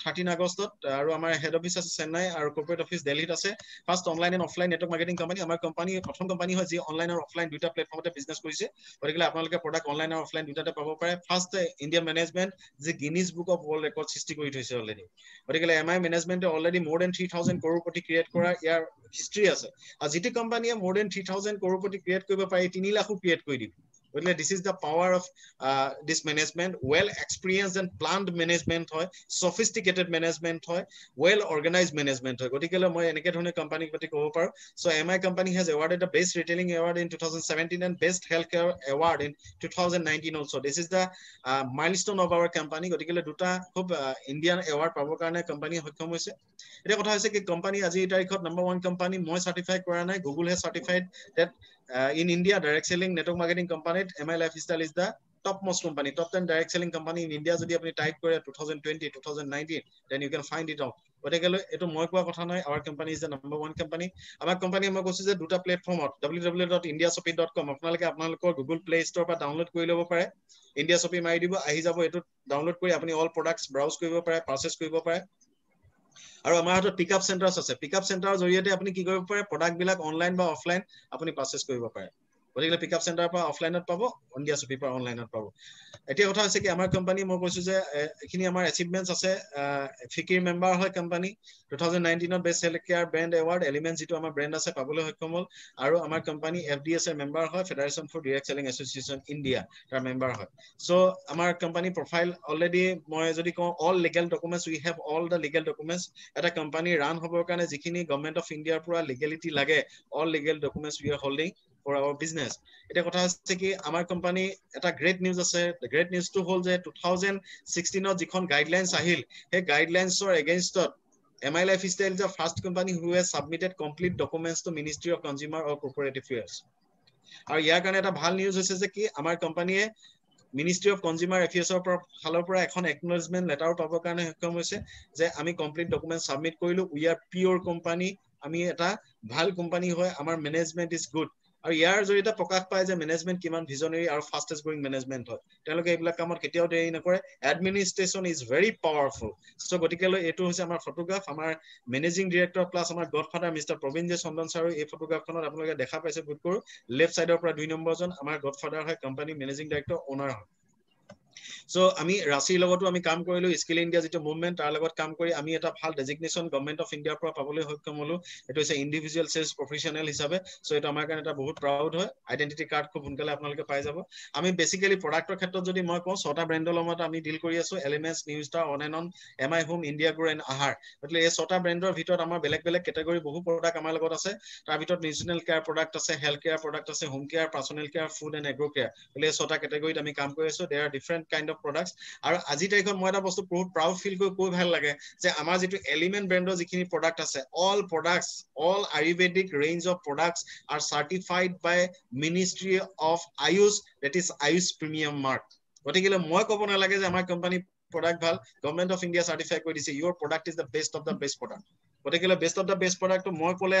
13 আগষ্টত আৰু আমাৰ হেড অফিস আছে চেন্নাই আৰু কৰ্পোৰেট অফিস দিল্লীত আছে first online and offline network marketing company আমাৰ কোম্পানী প্ৰথম কোম্পানী হয় যি অনলাইন আৰু অফলাইন দুটা প্ল্যাটফৰ্মতে বিজনেস কৰিছে গতিকে আপোনালোকে প্ৰডাক্ট অনলাইন আৰু অফলাইন দুটাতে পাব পাৰে ফাৰ্স্ট ইণ্ডিয়া মেনেজমেন্ট যি Guinness book of world record সৃষ্টি কৰি থৈছে অলৰেডি গতিকে এমআই মেনেজমেন্টে already more than 3000 crore create কৰা ইয়াৰ হিষ্ট্ৰী আছে আৰু যেটি কোম্পানীয়ে more than 3000 crore ক্ৰিয়েট কৰিব পাৰে 3 লাখো ক্ৰিয়েট কৰি দিব গতিকে this is the power of this management, well experienced and planned management হয়, sophisticated management হয়, well organized management হয়। গতিকে মই এনেকে ধৰণে কোম্পানীৰ প্ৰতি ক'ব পাৰো। So MI company has awarded the best retailing award in 2017 and best healthcare award in 2019 also. This is the milestone of our company। গতিকে দুটা খুব ইণ্ডিয়ান এৱাৰ্ড পাবৰ কাৰণে কোম্পানী সক্ষম হৈছে। এটা কথা হৈছে কি কোম্পানী আজি এই তাৰিখত নম্বৰ 1 কোম্পানী মই চাৰ্টিফাই কৰা নাই, গুগল হে certified that in India direct selling network marketing company MI Lifestyle is the topmost company, top 10 direct selling company in India যদি আপুনি টাইপ কৰে 2020 2019 then you can find it out। গতিকে এটো মই কোৱা কথা নাই, our company is the number 1 company। আমাৰ কোম্পানী মই কৈছো যে দুটা প্লেটফৰ্মত www.indiashopee.com আপোনালোকৰ গুগল প্লে ষ্ট'ৰ পৰা ডাউনলোড কৰি ল'ব পাৰে। ইণ্ডিয়া শ্বপি মাৰি দিব, আহি যাব, এইটো ডাউনলোড কৰি আপুনি অল প্ৰডাক্টছ ব্ৰাউজ কৰিব পাৰে, পাৰচেজ কৰিব পাৰে। আৰু আমাৰ হাতত পিকআপ চেণ্টাৰছ আছে, পিকআপ চেণ্টাৰৰ জৰিয়তে আপুনি কি কৰিব পাৰে, প্ৰডাক্ট বিলাক অনলাইন বা অফলাইন আপুনি পাৰচেজ কৰিব পাৰে। গতিকে পিকআপ চেণ্টাৰৰ পৰা অফলাইনত পাব, ইণ্ডিয়া শ্বপিৰ পৰা অনলাইনত পাব। এতিয়া কথা হৈছে কি আমাৰ কোম্পানী মই কৈছো যে এইখিনি আমাৰ এচিভমেন্টছ আছে। ফিকিৰ মেম্বাৰ হয় কোম্পানী, 2019ত best health care brand award element যিটো আমাৰ ব্ৰেণ্ড আছে পাবলৈ সক্ষম হ'ল। আৰু আমাৰ কোম্পানী FDS এৰ মেম্বাৰ হয়, federation for direct selling association India তাৰ মেম্বাৰ হয়। চ' আমাৰ কোম্পানী প্ৰফাইল অলৰেডি মই যদি কওঁ all legal documents, we have all the legal documents. এটা কোম্পানী ৰান হ'বৰ কাৰণে যিখিনি গভৰ্ণমেণ্ট অফ ইণ্ডিয়াৰ পৰা লিগেলিটি লাগে, all legal documents we are holding for our business. এতিয়া কথা হৈছে কি আমাৰ কোম্পানী এটা গ্ৰেট নিউজ আছে। গ্ৰেট নিউজটো হ'ল যে 2016ত যিখন গাইডলাইনছ আহিল, সেই গাইডলাইনছৰ এগেইনষ্টত MI Lifestyle is the first company who has submitted complete documents to Ministry of Consumer or Corporate Affairs। আৰু ইয়াৰ কাৰণে এটা ভাল নিউজ হৈছে যে কি আমাৰ কোম্পানীয়ে মিনিষ্ট্ৰী অফ কনজিউমাৰ এফেয়াৰ্ছৰ ফালৰ পৰা এখন একনলেজমেণ্ট লেটাৰ পাবৰ কাৰণে সক্ষম হৈছে যে আমি কমপ্লিট ডকুমেণ্ট সাবমিট কৰিলো, উই আৰ পিয়ৰ কোম্পানী, আমি এটা ভাল কোম্পানী হয়, আমাৰ মেনেজমেণ্ট ইজ গুড। আৰু ইয়াৰ জৰিয়তে প্ৰকাশ পায় যে মেনেজমেণ্ট কিমান ভিজনাৰী আৰু ফাষ্টেষ্ট গ্ৰয়িং মেনেজমেণ্ট হয়। তেওঁলোকে এইবিলাক কামত কেতিয়াও দেৰি নকৰে। Administration is very powerful. So' গতিকে এইটো হৈছে আমাৰ ফটোগ্ৰাফ, আমাৰ মেনেজিং ডিৰেক্টৰ প্লাছ আমাৰ godfather mister Praveen J Chandan ছাৰো এই ফটোগ্ৰাফখনত আপোনালোকে দেখা পাইছে। বুট কৰো লেফ্ট চাইডৰ পৰা 2 নম্বৰজন আমাৰ গডফাদাৰ হয়, কোম্পানী মেনেজিং ডাইৰেক্টৰ অনাৰ হয়। চ' আমি ৰাছিৰ লগতো আমি কাম কৰিলো, স্কিল ইণ্ডিয়া যিটো মুভমেণ্ট তাৰ লগত কাম কৰি আমি এটা ভাল ডেজিগনেশ্যন গভৰ্ণমেণ্ট অফ ইণ্ডিয়াৰ পৰা পাবলৈ সক্ষম হলো। এইটো হৈছে ইণ্ডিভিজুৱেল চেলছ প্ৰফেচনেল হিচাপে। চ' এইটো আমাৰ কাৰণে এটা বহুত প্ৰাউড হয়। আইডেণ্টিটি কাৰ্ড খুব সোনকালে আপোনালোকে পাই যাব। আমি বেচিকেলি প্ৰডাক্টৰ ক্ষেত্ৰত যদি মই কওঁ 6টা ব্ৰেণ্ডৰ লগত আমি ডিল কৰি আছো, elements, new star, on and on, MI home, India grow and আহাৰ। গতিকে এই 6টা ব্ৰেণ্ডৰ ভিতৰত আমাৰ বেলেগ বেলেগ কেটেগৰী বহু প্ৰডাক্ট আমাৰ লগত আছে। তাৰ ভিতৰত নিউট্ৰিচনেল কেয়াৰ প্ৰডাক্ট আছে, হেল্থ কেয়াৰ প্ৰডাক্ট আছে, home care, personal care, food and agri care. গতিকে এই 6টা কেটেগৰীত আমি কাম কৰি আছো। There different kind of products. আৰু আজি তাৰিখত মই এটা বস্তু বহুত প্ৰাউড ফিল কৰি কৈ ভাল লাগে যে আমাৰ যিটো এলিমেণ্ট ব্ৰেণ্ডৰ যিখিনি প্ৰডাক্ট আছে, all products, all ayurvedic range of products are certified by ministry of AYUSH, that is AYUSH premium mark. গতিকে মই ক'ব নালাগে যে আমাৰ কোম্পানী প্ৰডাক্ট ভাল, গভৰ্ণমেণ্ট অফ ইণ্ডিয়া চাৰ্টিফাই কৰি দিছে your product is the best of the best product. গতিকে বেষ্ট অফ দ্য বেষ্ট প্ৰডাক্টটো মই ক'লে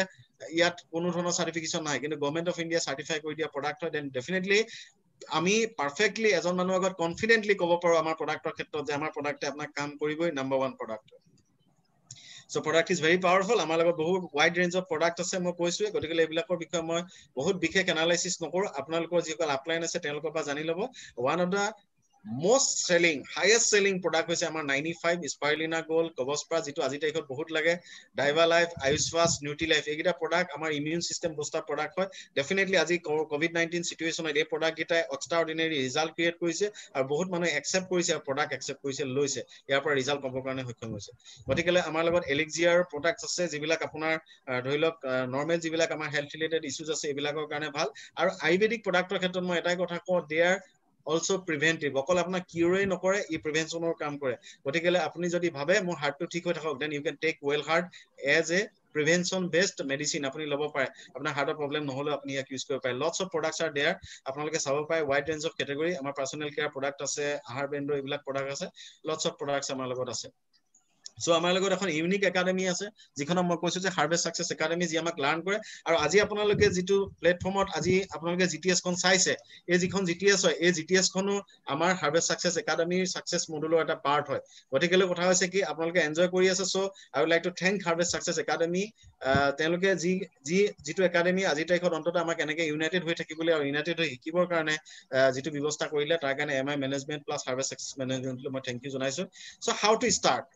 ইয়াত কোনো ধৰণৰ চাৰ্টিফিকেশ্যন নাই, কিন্তু গভৰ্ণমেণ্ট অফ ইণ্ডিয়া চাৰ্টিফাই কৰি দিয়া প্ৰডাক্ট হয়। দেন ডেফিনেটলি আমি পাৰফেক্টলি এজন মানুহৰ আগত কনফিডেণ্টলি ক'ব পাৰো আমাৰ প্ৰডাক্টৰ ক্ষেত্ৰত যে আমাৰ প্ৰডাক্টে আপোনাক কাম কৰিবই, number 1 product. So' product is very powerful. আমাৰ লগত বহুত ৱাইড ৰেঞ্জ অফ প্ৰডাক্ট আছে, মই কৈছোৱে। গতিকে এইবিলাকৰ বিষয়ে মই বহুত বিশেষ এনালাইচিছ নকৰো, আপোনালোকৰ যিসকল আপলাইন আছে তেওঁলোকৰ পৰা জানি ল'ব। One of the most selling, highest selling product হৈছে আমাৰ 95 স্পাইৰুলিনা গোল্ড, কবস্পা যিটো আজি তাৰিখত বহুত লাগে, Diva Life, Ayush First, Nutri Life. এইকেইটা প্ৰডাক্ট আমাৰ ইমিউন চিষ্টেম বুষ্টাৰ প্ৰডাক্ট হয়। ডেফিনেটলি আজি COVID-19 চিটুৱেশ্যনত এই প্ৰডাক্ট কেইটাই এক্সট্ৰা অৰ্ডিনেৰী ৰিজাল্ট ক্ৰিয়েট কৰিছে আৰু বহুত মানুহে একচেপ্ট কৰিছে আৰু প্ৰডাক্ট একচেপ্ট কৰিছে, লৈছে, ইয়াৰ পৰা ৰিজাল্ট পাবৰ কাৰণে সক্ষম হৈছে। গতিকে আমাৰ লগত এলিক্সিয়াৰ প্ৰডাক্ট আছে যিবিলাক আপোনাৰ ধৰি লওক নৰ্মেল যিবিলাক আমাৰ হেল্থ ৰিলেটেড ইছ্যুজ আছে এইবিলাকৰ কাৰণে ভাল। আৰু আয়ুৰ্বেদিক প্ৰডাক্টৰ ক্ষেত্ৰত মই এটাই কথা কওঁ, দে আৰ অলসো প্ৰিভেন্টিভ। অকল আপোনাক কিউৰে নকৰে, ই প্ৰিভেনশ্যনৰ কাম কৰে। গতিকে আপুনি যদি ভাবে মোৰ হাৰ্টটো ঠিক হৈ থাকক, then you can take well heart as a prevention best medicine আপুনি ল'ব পাৰে। আপোনাৰ হাৰ্টৰ প্ৰব্লেম নহ'লেও আপুনি ইয়াক ইউজ কৰিব পাৰে। Lots of products are there, আপোনালোকে চাব পাৰে ৱাইড ৰেঞ্জ অফ কেটেগৰী। আমাৰ পাৰ্চনেল কেয়াৰ প্ৰডাক্ট আছে, আহাৰ ব্ৰেণ্ডৰ এইবিলাক প্ৰডাক্ট আছে, লটছ অফ প্ৰডাক্টছ আমাৰ লগত আছে। চ' আমাৰ লগত এখন ইউনিক একাডেমি আছে, যিখনক মই কৈছো যে হাৰ্ভেষ্ট ছাকচেছ একাডেমি, যি আমাক লাৰ্ণ কৰে। আৰু আজি আপোনালোকে যিটো প্লেটফৰ্মত আজি আপোনালোকে GTS খন চাইছে, এই যিখন GTS হয়, এই GTS খনো আমাৰ হাৰ্ভেষ্ট ছাকচেছ একাডেমিৰ ছাকচেছ মডুলৰ এটা পাৰ্ট হয়। গতিকে কথা হৈছে কি আপোনালোকে এনজয় কৰি আছে। So' I would like to thank Harvest Success Academy. তেওঁলোকে যিটো একাডেমি আজিৰ তাৰিখত অন্তত আমাক এনেকে ইউনাইটেড হৈ থাকিবলৈ আৰু ইউনাইটেড হৈ শিকিবৰ কাৰণে যিটো ব্যৱস্থা কৰিলে, তাৰ কাৰণে MI management plus Harvest Success মেনেজমেণ্টলৈ মই থেংক ইউ জনাইছো। So' how to start?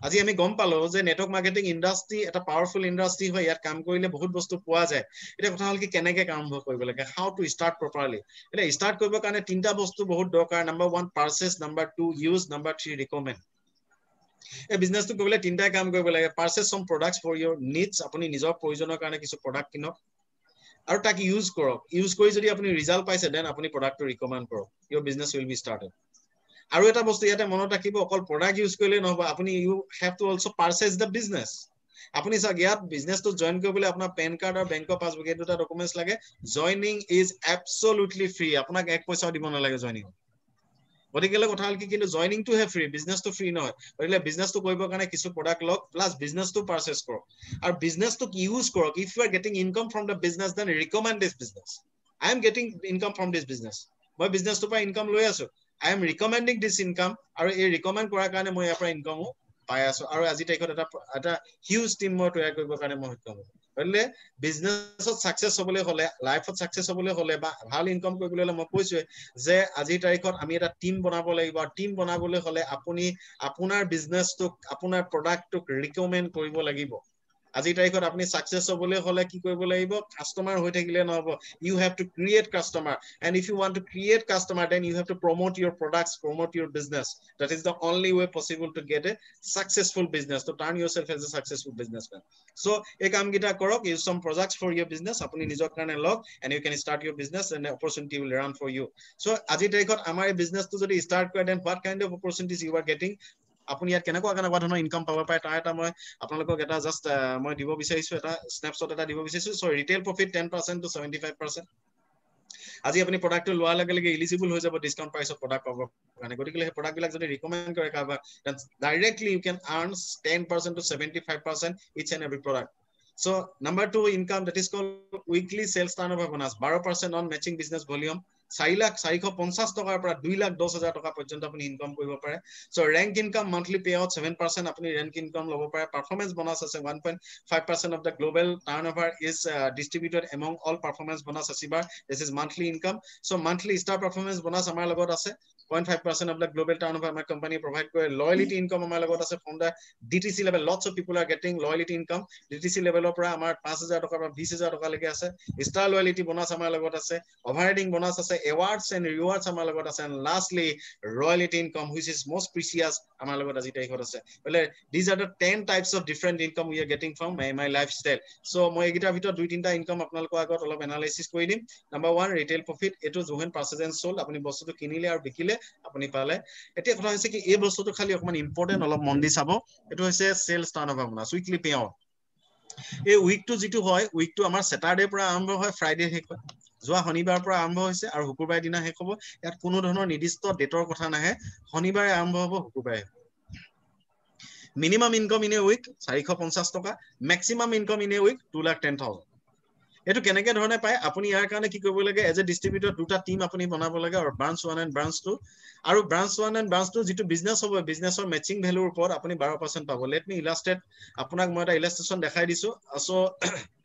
আজি আমি গম পালো যে নেটৱৰ্ক মাৰ্কেটিং ইণ্ডাষ্ট্ৰি এটা পাৱাৰফুল ইণ্ডাষ্ট্ৰি হয় ইয়াত কাম কৰিলে বহুত বস্তু পোৱা যায় এটা কথা হল কি কেনেকে আৰম্ভ কৰিব লাগে হাউ টু ষ্টাৰ্ট প্ৰপাৰলি এটা ষ্টাৰ্ট কৰিবৰ কাৰণে তিনটা বস্তু বহুত দৰকাৰ number 1 purchase number 2 use number 3 ৰিকমেন্ড এই বিজনেসটো কৰিলে তিনটাই কাম কৰিব লাগে পাৰচেজ সম প্ৰডাক্টস ফৰ ইয়োৰ নিডস আপুনি নিজৰ প্ৰয়োজনৰ কাৰণে কিছু প্ৰডাক্ট কিনক আৰু তাক ইউজ কৰক ইউজ কৰি যদি আপুনি ৰিজাল্ট পাইছে দেন আপুনি প্ৰডাক্টটো ৰিকমেন্ড কৰক ইয়োৰ বিজনেস উইল বি স্টাৰ্টেড আৰু এটা বস্তু ইয়াতে মনত ৰাখিব অকল প্ৰডাক্ট ইউজ কৰিলে নহব আপুনি you have to also purchase the business আপুনি চাওক ইয়াত বিজনেসটো জয়েন কৰিবলৈ আপোনাৰ পেন কাৰ্ড আৰু বেংকৰ পাছবুক এই দুটা ডকুমেন্টস লাগে জয়নিং ইজ এবসলিউটলি ফ্ৰী আপোনাক এক পইচাও দিব নালাগে জয়নিং গতিকেলে কথা হল কি কিন্তু জয়নিংটো হে ফ্ৰী বিজনেসটো ফ্ৰী নহয় গতিকে বিজনেসটো কৰিবৰ কাৰণে কিছু প্ৰডাক্ট লওক প্লাস বিজনেসটো পাৰচেজ কৰক আৰু বিজনেসটো ইউজ কৰক if you are getting income from the business then recommend this business I am getting income from this business মই বিজনেসটো পৰা ইনকাম লৈ আছো I am recommending this income আৰু এই ৰিকমেন্ড কৰাৰ কাৰণে মই ইয়াৰ পৰা ইনকামো পাই আছো আৰু আজি তাইকত এটা হিউজ টিম মই তৈয়াৰ কৰিবৰ কাৰণে মই সক্ষম হলে বিজনেছত সাকসেস হ'বলৈ হলে লাইফত সাকসেস হ'বলৈ হলে বা ভাল ইনকাম কৰিবলৈ হলে মই কৈছো যে আজি তাৰিখত আমি এটা টিম বনাব লাগিব আৰু টিম বনাবলৈ হলে আপুনি আপোনাৰ বিজনেসটোক আপোনাৰ প্ৰডাক্টটোক ৰিকমেন্ড কৰিব লাগিব আজি তাৰিখত আপুনি সাকসেস হ'বলৈ হলে কি কৰিব লাগিব কাস্টমাৰ হৈ থাকিলে নহব you have to create customer and if you want to create customer then you have to promote your products promote your business that is the only way possible to get a successful business to turn yourself as a successful businessman so এই কাম গিটা কৰক use some products for your business আপুনি নিজৰ কাৰণে লওক and you can start your business and the opportunity will run for you so আজি তাৰিখত আমাৰ এই বিজনেসটো যদি start কৰে then what kind of opportunities you are getting আপুনি ইয়াত কেনেকুৱা ধৰণৰ ইনকাম পাব পাৰে তাৰ এটা মই আপোনালোকক এটা জাস্ট মই দিব বিচাৰিছো এটা স্ন্যাপশ্বট এটা দিব বিচাৰিছো সো ৰিটেইল প্ৰফিট 10% to 75% আজি আপুনি প্ৰডাক্টটো লোৱাৰ লগে লগে এলিজিবল হৈ যাব ডিসকাউন্ট প্ৰাইসত প্ৰডাক্ট পাব কাৰণে গতিকে এই প্ৰডাক্ট বিলাক যদি ৰিকমেন্ড কৰে কাৰোবাক directly you can earn 10% to 75% each and every product so number 2 income that is called weekly sales turnover bonus 12% on matching business volume 4,450 টকাৰ পৰা 2,10,000 টকা পৰ্যন্ত আপুনি ইনকাম কৰিব পাৰে so rank income monthly payout 7% আপুনি ৰেংক ইনকাম ল'ব পাৰে পাৰফৰম্যান্স বোনাস আছে 1.5% of the global turnover is distributed among all performance bonus achiever this is monthly income so monthly star performance bonus আমাৰ লগত আছে 0.5% of the global turnover আমাৰ company provide কৰে loyalty income আমাৰ লগত আছে from the DTC level lots of people are getting loyalty income DTC level পৰা আমাৰ 5,000 টকা পৰা 20,000 টকা লৈকে আছে star loyalty bonus আমাৰ লগত আছে overriding bonus আছে awards and rewards আমাৰ লগত আছে and lastly royalty income which is most precious আমাৰ লগত আজি তাৰিখত আছে বলে these are the 10 types of different income we are getting from my lifestyle so মই এগিটাৰ ভিতৰত দুই তিনটা ইনকাম আপোনালোকৰ আগত অলপ এনালাইসিস কৰি দিম নাম্বাৰ 1 ৰিটেইল প্ৰফিট এটো জোহেন পাৰচেজ এন্ড সোল্ড আপুনি বস্তুটো কিনিলে আৰু বিকিলে আপুনি পালে এতিয়া কথা হৈছে কি এই বস্তুটো খালি অকমান ইম্পৰ্টেন্ট অলপ মন দি চাব এটো হৈছে sales turnover bonus weekly pay out এই উইকটো যেটো হয় উইকটো আমাৰ স্যাটাৰডে পৰা আৰম্ভ হয় ফ্ৰাইডে শেষ হয় যোৱা শনিবাৰৰ পৰা আৰম্ভ হৈছে আৰু শুকুৰবাৰৰ দিনা শেষ হ'ব ইয়াত কোনো ধৰণৰ নিৰ্দিষ্ট ডেটৰ কথা নাহে শনিবাৰে আৰম্ভ হ'ব শুকুৰবাৰে minimum income in a week 450 টকা maximum income in a week 2,10,000 এটো কেনেকে ধৰণে পায় আপুনি ইয়াৰ কাৰণে কি কৰিব লাগে এজ এ ডিস্ট্ৰিবিউটৰ দুটা টিম আপুনি বনাব লাগে আৰু ব্ৰাঞ্চ 1 and ব্ৰাঞ্চ 2 আৰু ব্ৰাঞ্চ 1 and ব্ৰাঞ্চ 2 যেটো বিজনেস হ'ব বিজনেসৰ ম্যাচিং ভ্যালুৰ ওপৰত আপুনি 12% পাব লেট মি ইলাস্ট্ৰেট আপোনাক মই এটা ইলাস্ট্ৰেচন দেখাই দিছো সো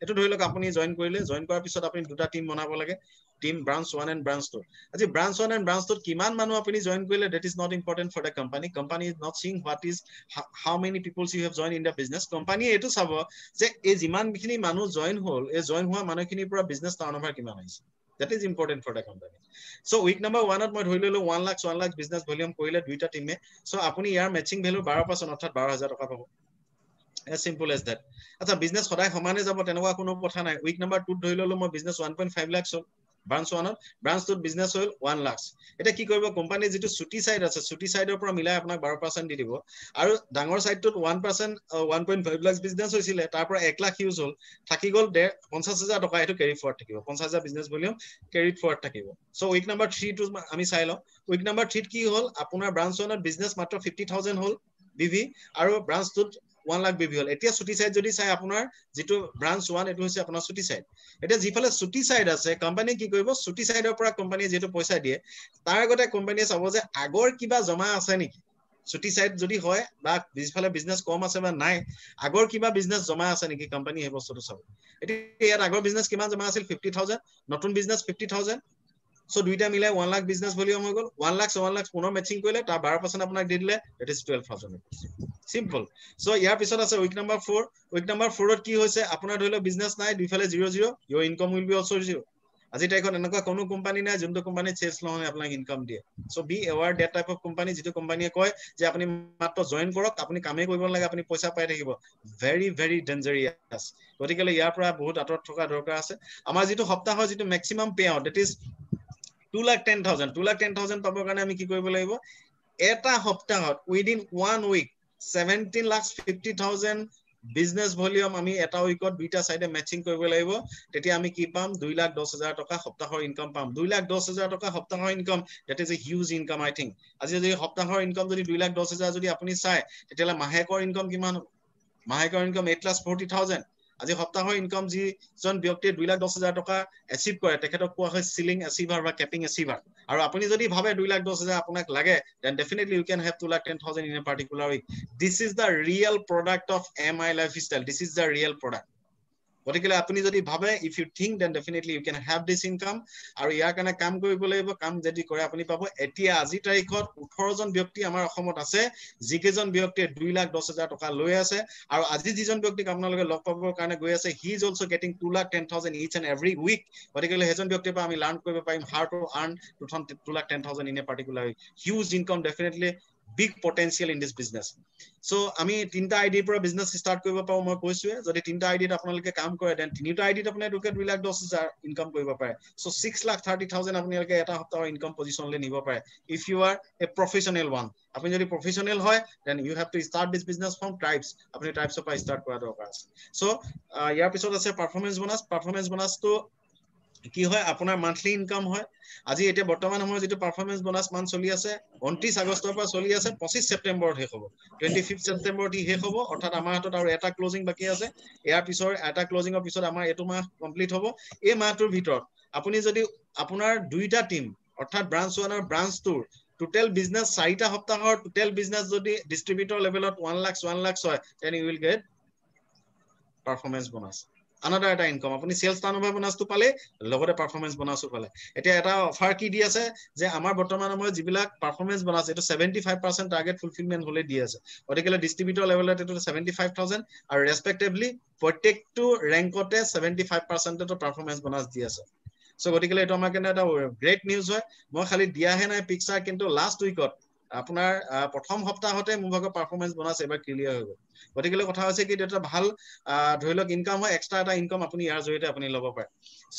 এটো ধৰি লওক আপুনি জয়েন কৰিলে জয়েন কৰাৰ পিছত আপুনি দুটা টিম বনাব লাগে টিম ব্ৰাঞ্চ 1 and ব্ৰাঞ্চ 2 আজি ব্ৰাঞ্চ 1 and ব্ৰাঞ্চ 2 কিমান মানুহ আপুনি জয়েন কৰিলে that is not important for the company is not seeing what is how many people you have joined in the business company এটো চাব যে এই যিমানখিনি মানুহ জয়েন হল এই জয়েন হোৱা মানুহখিনিৰ পৰা বিজনেস টাৰ্নওভাৰ কিমান আহিছে that is important for the company so week number 1 ত মই ধৰি ললো 1 লাখ বিজনেস ভলিউম কৰিলে দুইটা টিমে so আপুনি ইয়াৰ ম্যাচিং ভ্যালু 12% অৰ্থাৎ 12,000 টকা পাব as simple as that আচ্ছা বিজনেস সদায় সমানে যাব তেনেকুৱা কোনো কথা নাই week number 2 ধৰি ললো মই বিজনেস 1.5 লাখ হল ব্ৰাঞ্চ 1 ব্ৰাঞ্চ 2 বিজনেস হল 1 লাখ এটা কি কৰিব কোম্পানী যেটো ছুটি সাইড আছে ছুটি সাইডৰ পৰা মিলাই আপোনাক 12% দি দিব আৰু ডাঙৰ সাইডটোত 1% 1.5 লাখ বিজনেস হৈছিল তাৰ পৰা 1 লাখ ইউজ হল থাকি গল 50,000 টকা এটো ক্যাৰি ফৰৱাৰ্ড থাকিব 50,000 বিজনেস ভলিউম ক্যাৰি ফৰৱাৰ্ড থাকিব সো উইক নাম্বাৰ 3 টো আমি চাই লও উইক নাম্বাৰ 3 কি হল আপোনাৰ ব্ৰাঞ্চ 1 ৰ বিজনেস মাত্ৰ 50,000 হল বিভি আৰু ব্ৰাঞ্চ 2 1 লাখ বিভি হল এতিয়া ছুটি সাইড যদি চাই আপোনাৰ যেটো ব্ৰাঞ্চ 1 এটো হৈছে আপোনাৰ ছুটি সাইড এতিয়া যিফালে ছুটি সাইড আছে কোম্পানী কি কৰিব ছুটি সাইডৰ পৰা কোম্পানীয়ে যেটো পইচা দিয়ে তাৰ আগতে কোম্পানীয়ে চাব যে আগৰ কিবা জমা আছে নেকি ছুটি সাইড যদি হয় বা যিফালে বিজনেস কম আছে বা নাই আগৰ কিবা বিজনেস জমা আছে নেকি কোম্পানী এই বস্তুটো চাব এতিয়া ইয়াত আগৰ বিজনেস কিমান জমা আছিল 50,000 নতুন বিজনেস 50,000 সো দুইটা মিলাই 1 লাখ বিজনেস ভলিউম হৈ গল 1 লাখ 1 লাখ পুনৰ ম্যাচিং কৰিলে তাৰ 12% আপোনাক দি দিলে ইট ইজ 12000 সিম্পল সো ইয়াৰ পিছত আছে উইক নাম্বাৰ 4 উইক নাম্বাৰ 4 ত কি হৈছে আপোনাৰ ধৰিলে বিজনেস নাই দুইফালে 0 your income will be also 0 আজি টাইকত এনেকুৱা কোনো কোম্পানী নাই যোনটো কোম্পানী চেলছ নহয় আপোনাক ইনকাম দিয়ে so be aware that type of company যেটো কোম্পানীয়ে কয় যে আপুনি মাত্ৰ জয়েন কৰক আপুনি কামেই কৰিব নালাগে আপুনি পইচা পাই থাকিব ভেৰি ভেৰি ডেঞ্জাৰিয়াছ গতিকে ইয়াৰ পৰা বহুত আতৰত থকা দৰকাৰ আছে আমাৰ যেটো সপ্তাহৰ যেটো maximum pay out that is 2,10,000 পাবৰ কাৰণে আমি কি কৰিব লাগিব এটা সপ্তাহত উইদিন 1 উইক 17,50,000 বিজনেস ভলিউম আমি এটা উইকত দুইটা সাইডে ম্যাচিং কৰিব লাগিব তেতিয়া আমি কি পাম 2,10,000 টকা সপ্তাহৰ ইনকাম পাম 2,10,000 টকা সপ্তাহৰ income that is a huge income I think আজি যদি সপ্তাহৰ ইনকাম যদি 2,10,000 যদি আপুনি চাই তেতিয়ালে মাহেকৰ ইনকাম কিমান মাহেকৰ ইনকাম 8,40,000 আজি সপ্তাহৰ ইনকাম যি জন ব্যক্তিয়ে 2,10,000 টকা এচিভ কৰে তেখেতক কোৱা হয় সিলিং এচিভাৰ বা কেপিং এচিভাৰ আৰু আপুনি যদি ভাবে 2,10,000 আপোনাক লাগে then definitely you can have 2,10,000 in a particular week this is the real product of MI lifestyle this is the real product গতিকে আপুনি যদি ভাবে if you think then definitely you can have this income আৰু ইয়াৰ কাৰণে কাম কৰিব লাগিব কাম যদি কৰে আপুনি পাব এতিয়া আজি তাৰিখত 18 জন ব্যক্তি আমাৰ অসমত আছে যিকেজন ব্যক্তিয়ে 2,10,000 টকা লৈ আছে আৰু আজি যিজন ব্যক্তিক আপোনালোকে লগ পাবৰ কাৰণে গৈ আছে he is also getting 2,10,000 each and every week গতিকে হেজন ব্যক্তিৰ পৰা আমি লাৰ্ন কৰিব পাৰিম how to earn 2,10,000 in a particular week huge income definitely big potential in this business so আমি তিনটা আইডিৰ পৰা বিজনেস স্টাৰ্ট কৰিব পাৰো মই কৈছোৱে যদি তিনটা আইডিত আপোনালোকে কাম কৰে দেন তিনিটা আইডিত আপোনালোকে 2,10,000 ইনকাম কৰিব পাৰে so 6,30,000 আপোনালোকে এটা সপ্তাহৰ ইনকাম পজিশনলৈ নিব পাৰে if you are a professional one আপুনি যদি প্ৰফেশনাল হয় then you have to start this business from tribes আপুনি tribes পৰা স্টাৰ্ট কৰা দৰকাৰ আছে so ইয়াৰ পিছত আছে পাৰফৰম্যান্স বোনাস তো কি হয় আপোনাৰ মান্থলি ইনকাম হয় আজি এতিয়া বৰ্তমান সময়ত যেটো পাৰফৰম্যান্স বোনাস মান চলি আছে 29 আগষ্টৰ পৰা চলি আছে 25 সেপ্টেম্বৰত শেষ হ'ব 25 সেপ্টেম্বৰত শেষ হ'ব অৰ্থাৎ আমাৰ হাতত আৰু এটা ক্লোজিং বাকি আছে ইয়াৰ পিছৰ এটা ক্লোজিংৰ পিছত আমাৰ এটো মাহ কমপ্লিট হ'ব এই মাহটোৰ ভিতৰত আপুনি যদি আপোনাৰ দুইটা টিম অৰ্থাৎ ব্ৰাঞ্চ 1 আৰু ব্ৰাঞ্চ 2 টোটাল বিজনেস 4টা সপ্তাহৰ টোটাল বিজনেস যদি ডিস্ট্ৰিবিউটৰ লেভেলত 1 লাখ হয় then you will get performance bonus another এটা ইনকাম আপুনি সেলস টাৰ্নওভাৰ বোনাসটো পালে লগতে পাৰফৰম্যান্স বোনাসও পালে এতিয়া এটা অফাৰ কি দি আছে যে আমাৰ বৰ্তমান সময়ত যিবিলাক পাৰফৰম্যান্স বোনাস এটো 75% টাৰ্গেট ফুলফিলমেন্ট হলে দি আছে গতিকে ডিস্ট্ৰিবিউটৰ লেভেলত এটো 75,000 আৰু ৰেসপেক্টিভলি প্ৰত্যেকটো ৰেংকতে 75% এটো পাৰফৰম্যান্স বোনাস দি আছে সো গতিকে এটো আমাৰ কাৰণে এটা গ্ৰেট নিউজ হয় মই খালি দিয়াহে নাই পিকচাৰ কিন্তু লাষ্ট উইকত আপোনাৰ প্ৰথম সপ্তাহতে মোৰ ভাগৰ পাৰফৰম্যান্স বোনাস এবাৰ ক্লিয়াৰ হৈ গল গতিকে কথা হৈছে কি এটা ভাল ধৰি লওক ইনকাম হয় এক্সট্ৰা এটা ইনকাম আপুনি ইয়াৰ জৰিয়তে আপুনি ল'ব পাৰে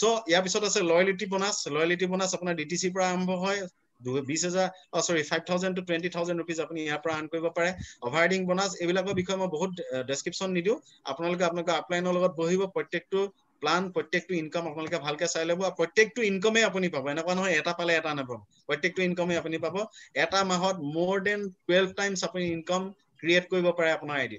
সো ইয়াৰ পিছত আছে লয়ালিটি বোনাস আপোনাৰ ডিটিসি পৰা আৰম্ভ হয় 5,000 to 20,000 rupees আপুনি ইয়াৰ পৰা আৰ্ন কৰিব পাৰে অভাৰডিং বোনাস এইবিলাকৰ বিষয়ে মই বহুত ডেসক্ৰিপচন নিদিও আপোনালোকে আপলাইনৰ লগত বহিব প্ৰত্যেকটো প্লান প্ৰত্যেকটো ইনকাম আপোনালোকে ভালকে চাই ল'ব আৰু প্ৰত্যেকটো ইনকামে আপুনি পাব এনেকুৱা নহয় এটা পালে এটা নাপাব প্ৰত্যেকটো ইনকামে আপুনি পাব এটা মাহত মোৰ দেন 12 টাইমছ আপুনি ইনকাম ক্ৰিয়েট কৰিব পাৰে আপোনাৰ আইডি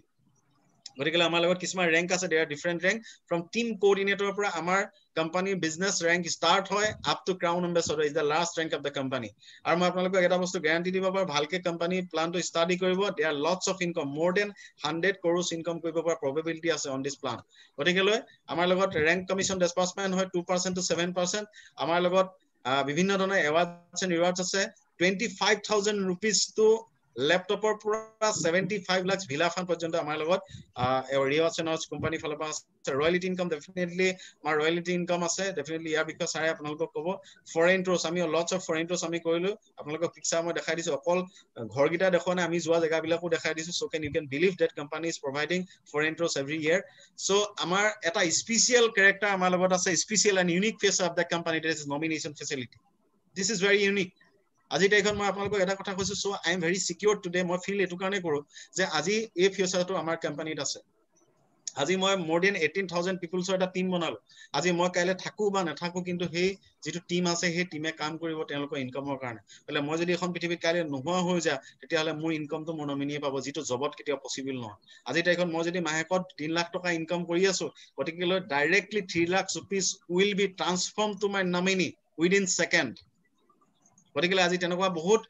গতিকে আমাৰ লগত কিছুমান ৰেংক আছে there different rank from team coordinator পৰা আমাৰ কোম্পানী বিজনেস ৰেংক স্টাৰ্ট হয় up to crown ambassador is the last rank of the company আৰু মই আপোনালোকক এটা বস্তু গ্যাৰান্টি দিব পাৰো ভালকে কোম্পানী প্লানটো ষ্টাডি কৰিব there lots of income more than 100 crores ইনকাম কৰিব পৰা প্ৰবেবিলিটি আছে অন দিস প্লান গতিকে আমাৰ লগত ৰেংক কমিশন ডিসবাৰ্সমেন্ট হয় 2% to 7% আমাৰ লগত বিভিন্ন ধৰণৰ এৱাৰ্ডছ এণ্ড ৰিৱাৰ্ডছ আছে 25,000 rupees to ল্যাপটপৰ পৰা 75 লাখ ভিলা ফান্ড পৰ্যন্ত আমাৰ লগত ৰিৱাৰ্ডছ এণ্ড কোম্পানী ফালৰ পৰা আছে ৰয়্যালিটি ইনকাম ডেফিনেটলি আমাৰ ৰয়্যালিটি ইনকাম আছে ডেফিনেটলি ইয়াৰ বিষয়ে চাই আপোনালোকক ক'ব ফৰেইন ট্ৰুছ আমি লটস অফ ফৰেইন ট্ৰুছ আমি কৰিলো আপোনালোকক পিকচাৰ মই দেখাই দিছো অকল ঘৰগিটা দেখুৱা নাই আমি যোৱা জেগাবিলাকো দেখাই দিছো so can you can believe that company is providing foreign tours every year so আমাৰ এটা স্পেশাল ক্যাৰেক্টাৰ আমাৰ লগত আছে special and unique face of the company that is nomination facility this is very unique আজি তাইখন মই আপোনালোকক এটা কথা কৈছো so I am very secure today মই ফিল এটো কাৰণে কৰো যে আজি এই ফিউচাৰটো আমাৰ কোম্পানীত আছে আজি মই মোৰ দেন 18,000 পিপলছৰ এটা টিম বনালো আজি মই কাইলে থাকো বা নাথাকো কিন্তু সেই যেটো টিম আছে সেই টিমে কাম কৰিব তেওঁলোকৰ ইনকামৰ কাৰণে হলে মই যদি এখন পৃথিৱীত কাইলে নোহোৱা হৈ যা তেতিয়া হলে মোৰ ইনকামটো মোৰ নমিনিয়ে পাব যেটো জবত কেতিয়াও পসিবল নহয় আজি তাইখন মই যদি মাহেকত 3 লাখ টকা ইনকাম কৰি আছো গতিকে directly 3 lakh rupees will be transformed to my nominee within second গতিকে আজি তেনেকুৱা বহুত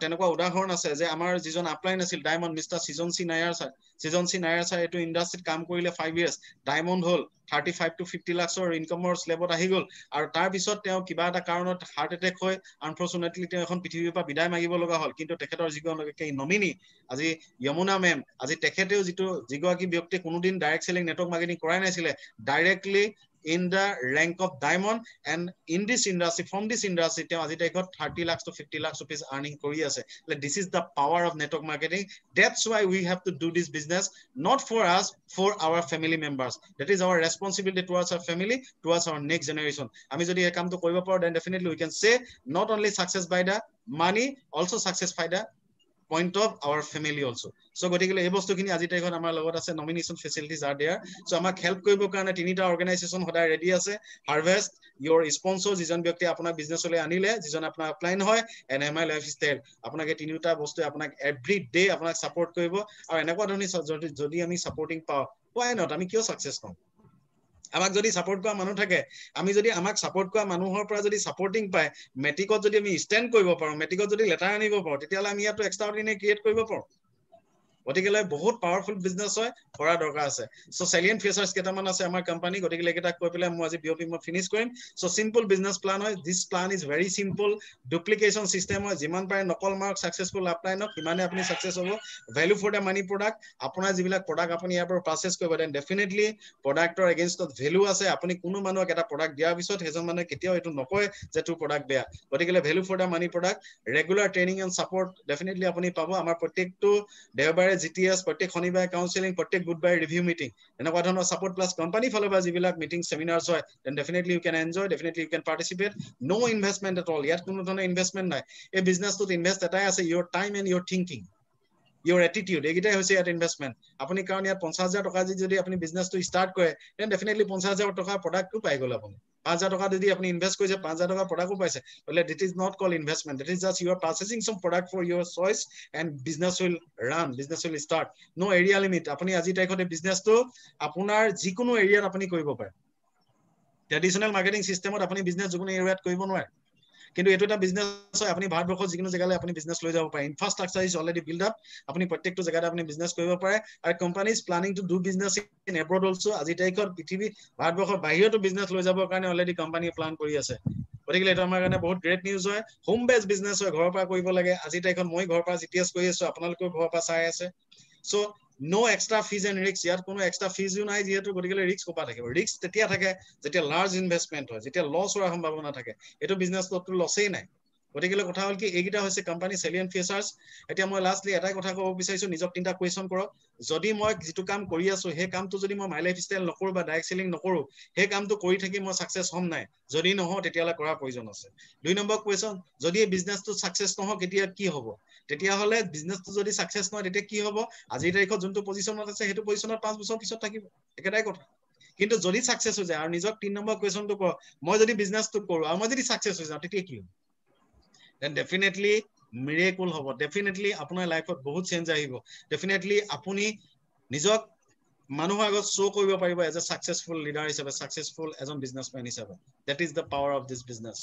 তেনেকুৱা উদাহৰণ আছে যে আমাৰ যিজন আপলাইন আছিল ডায়মণ্ড মিষ্টাৰ সৃজন চি নায়াৰ ছাৰ এইটো ইণ্ডাষ্ট্ৰীত কাম কৰিলে 5 years ডায়মণ্ড হ'ল 35 to 50 লাখৰ ইনকামৰ স্লেবত আহি গ'ল আৰু তাৰ পিছত তেওঁ কিবা এটা কাৰণত হাৰ্ট এটেক হৈ আনফৰচুনেটলি তেওঁ এখন পৃথিৱীৰ পৰা বিদায় মাগিব লগা হ'ল কিন্তু তেখেতৰ যিগৰাকী নমিনী আজি যমুনা মেম আজি তেখেতেও যিগৰাকী ব্যক্তি কোনোদিন ডাইৰেক্ট সেলিং নেটৱৰ্ক মাৰ্কেটিং কৰাই নাছিলে directly in the rank of diamond and in this industry from this industry তেওঁ আজি তাইকত 30 lakhs to 50 lakhs rupees earning কৰি আছে this is the power of network marketing that's why we have to do this business not for us for our family members that is our responsibility towards our family towards our next generation আমি যদি এই কামটো কৰিব পাৰো then definitely we can say not only success by the money also success by the point of our family also so gotikile ei bostu khini aji taikon amar logot ase nomination facilities are there so amak help koibo karone tinita organization hoda ready ase harvest your sponsor jijon byakti apuna business ole anile jijon apna upline hoy NMI lifestyle apunake tinita bostu apunak every day apunak support koibo aru enekwa dhoni jodi ami supporting pa why not ami kyo success kom আমাক যদি সাপোর্ট কৰা মানুহ থাকে আমি যদি আমাক সাপোৰ্ট কৰা মানুহৰ পৰা যদি সাপোৰ্টিং পাই মেট্ৰিকত যদি আমি স্ট্যান্ড কৰিব পাৰো মেট্ৰিকত যদি লেটাৰ আনিব পাৰো তেতিয়ালে আমি ইয়াতো এক্সট্ৰাঅৰ্ডিনাৰি ক্ৰিয়েট কৰিব পাৰো গতিকে বহুত পাৱাৰফুল বিজনেস হয় কৰা দৰকাৰ আছে সো সেলিয়েন্ট ফিচাৰ্স কেটামান আছে আমাৰ কোম্পানী গতিকে এটা কৈ পেলাই মই আজি বিঅপি মই ফিনিশ কৰিম সো সিম্পল বিজনেস প্লান হয় this plan is very simple duplication system হয় যিমান পাৰে নকল মাৰ্ক সাকসেসফুল আপলাইনক কিমানে আপুনি সাকসেস হ'ব value for the money product আপোনাৰ যিবিলাক প্ৰডাক্ট আপুনি ইয়াৰ পৰা পাৰচেজ কৰিব দেন ডেফিনেটলি প্ৰডাক্টৰ এগেইনষ্টত ভ্যালু আছে আপুনি কোনো মানুহক এটা প্ৰডাক্ট দিয়াৰ পিছত হেজন মানুহে কেতিয়াও এটো নকয় যে তোৰ প্ৰডাক্ট বেয়া গতিকে value for the money product regular training and support definitely আপুনি পাব আমাৰ প্ৰত্যেকটো দেওবাৰে GTS প্ৰত্যেক শনিবাৰে কাউন্সেলিং প্ৰত্যেক বুধবাৰে ৰিভিউ মিটিং এনেকুৱা ধৰণৰ সাপোৰ্ট প্লাস কোম্পানী ফালৰ পৰা যিবিলাক মিটিং সেমিনাৰছ হয় then definitely you can enjoy definitely you can participate no investment at all ইয়াত কোনো ধৰণৰ ইনভেষ্টমেন্ট নাই এই বিজনেছটোত ইনভেষ্ট এটাই আছে your time and your thinking your attitude এগিটাই হৈছে ইয়াত ইনভেষ্টমেন্ট আপুনি কাৰণ ইয়াত 50000 টকা যদি আপুনি বিজনেছটো স্টাৰ্ট কৰে দেন ডেফিনেটলি 50000 টকা প্ৰডাক্টটো পাই গ'ল আপুনি 5000 টকা যদি আপুনি ইনভেষ্ট কৰিছে 5000 টকা প্ৰডাক্টও পাইছে বলে that is not call investment that is just you are purchasing some product for your choice and business will run business will start no area limit আপুনি আজি তাইখতে বিজনেছটো আপোনাৰ যিকোনো এৰিয়াত আপুনি কৰিব পাৰে ট্ৰেডিশনাল মাৰ্কেটিং সিস্টেমত আপুনি বিজনেছ যিকোনো এৰিয়াত কৰিব নোৱাৰে কিন্তু এটো এটা বিজনেস হয় আপুনি ভাৰতবৰ্ষৰ যিকোনো জায়গালৈ আপুনি বিজনেস লৈ যাব পাৰে infrastructure is already build up আপুনি প্ৰত্যেকটো জায়গাত আপুনি বিজনেস কৰিব পাৰে আৰু company is planning to do business in abroad also আজি তাইকত পৃথিৱী ভাৰতবৰ্ষৰ বাহিৰতো বিজনেস লৈ যাবৰ কাৰণে অলৰেডি কোম্পানীয়ে প্লান কৰি আছে গতিকে এটা আমাৰ কাৰণে বহুত গ্ৰেট নিউজ হয় হোম বেস বিজনেস হয় ঘৰৰ পৰা কৰিব লাগে আজি তাইকত মই ঘৰৰ পৰা জিটিএস কৰি আছো আপোনালোকৰ ঘৰৰ পৰা চাই আছে so no extra fees and risks ইয়াত কোনো এক্সট্ৰা ফিজও নাই যেহেতু গতিকে ৰিস্ক কোপা থাকে ৰিস্ক তেতিয়া থাকে যেতিয়া লাৰ্জ ইনভেষ্টমেন্ট হয় যেতিয়া লছ হোৱাৰ সম্ভাৱনা থাকে এটো বিজনেছটো লছেই নাই গতিকে কথা হল কি এইগিটা হৈছে কোম্পানী সেলিয়েন্ট ফিচাৰ্স এতিয়া মই লাষ্টলি এটাই কথা ক'ব বিচাৰিছো নিজক তিনটা কোৱেশ্চন কৰক যদি মই যেটো কাম কৰি আছো হে কামটো যদি মই মাই লাইফ ষ্টাইল নকৰো বা ডাইৰেক্ট সেলিং নকৰো হে কামটো কৰি থাকি মই সাকসেস হম নাই যদি নহও তেতিয়ালে কৰা প্ৰয়োজন আছে দুই নম্বৰ কোৱেশ্চন যদি এই বিজনেছটো সাকসেস নহও কেতিয়া কি হ'ব তেতিয়া হলে বিজনেছটো যদি সাকসেস নহয় তেতিয়া কি হ'ব আজি তাৰিখত যোনটো পজিশনত আছে হেতু পজিশনত 5 বছৰ পিছত থাকিব একেটাই কথা কিন্তু যদি সাকসেস হৈ যায় আৰু নিজক 3 নম্বৰ কোৱেশ্চনটো ক মই যদি বিজনেছটো কৰো আৰু মই যদি সাকসেস হৈ যাও তেতিয়া কি হ'ব then definitely miracle hobo definitely apunar life ot bahut change ahibo definitely apuni nijok manuhar agot show koribo paribo as a successful leader hisabe successful as a businessman hisabe that is the power of this business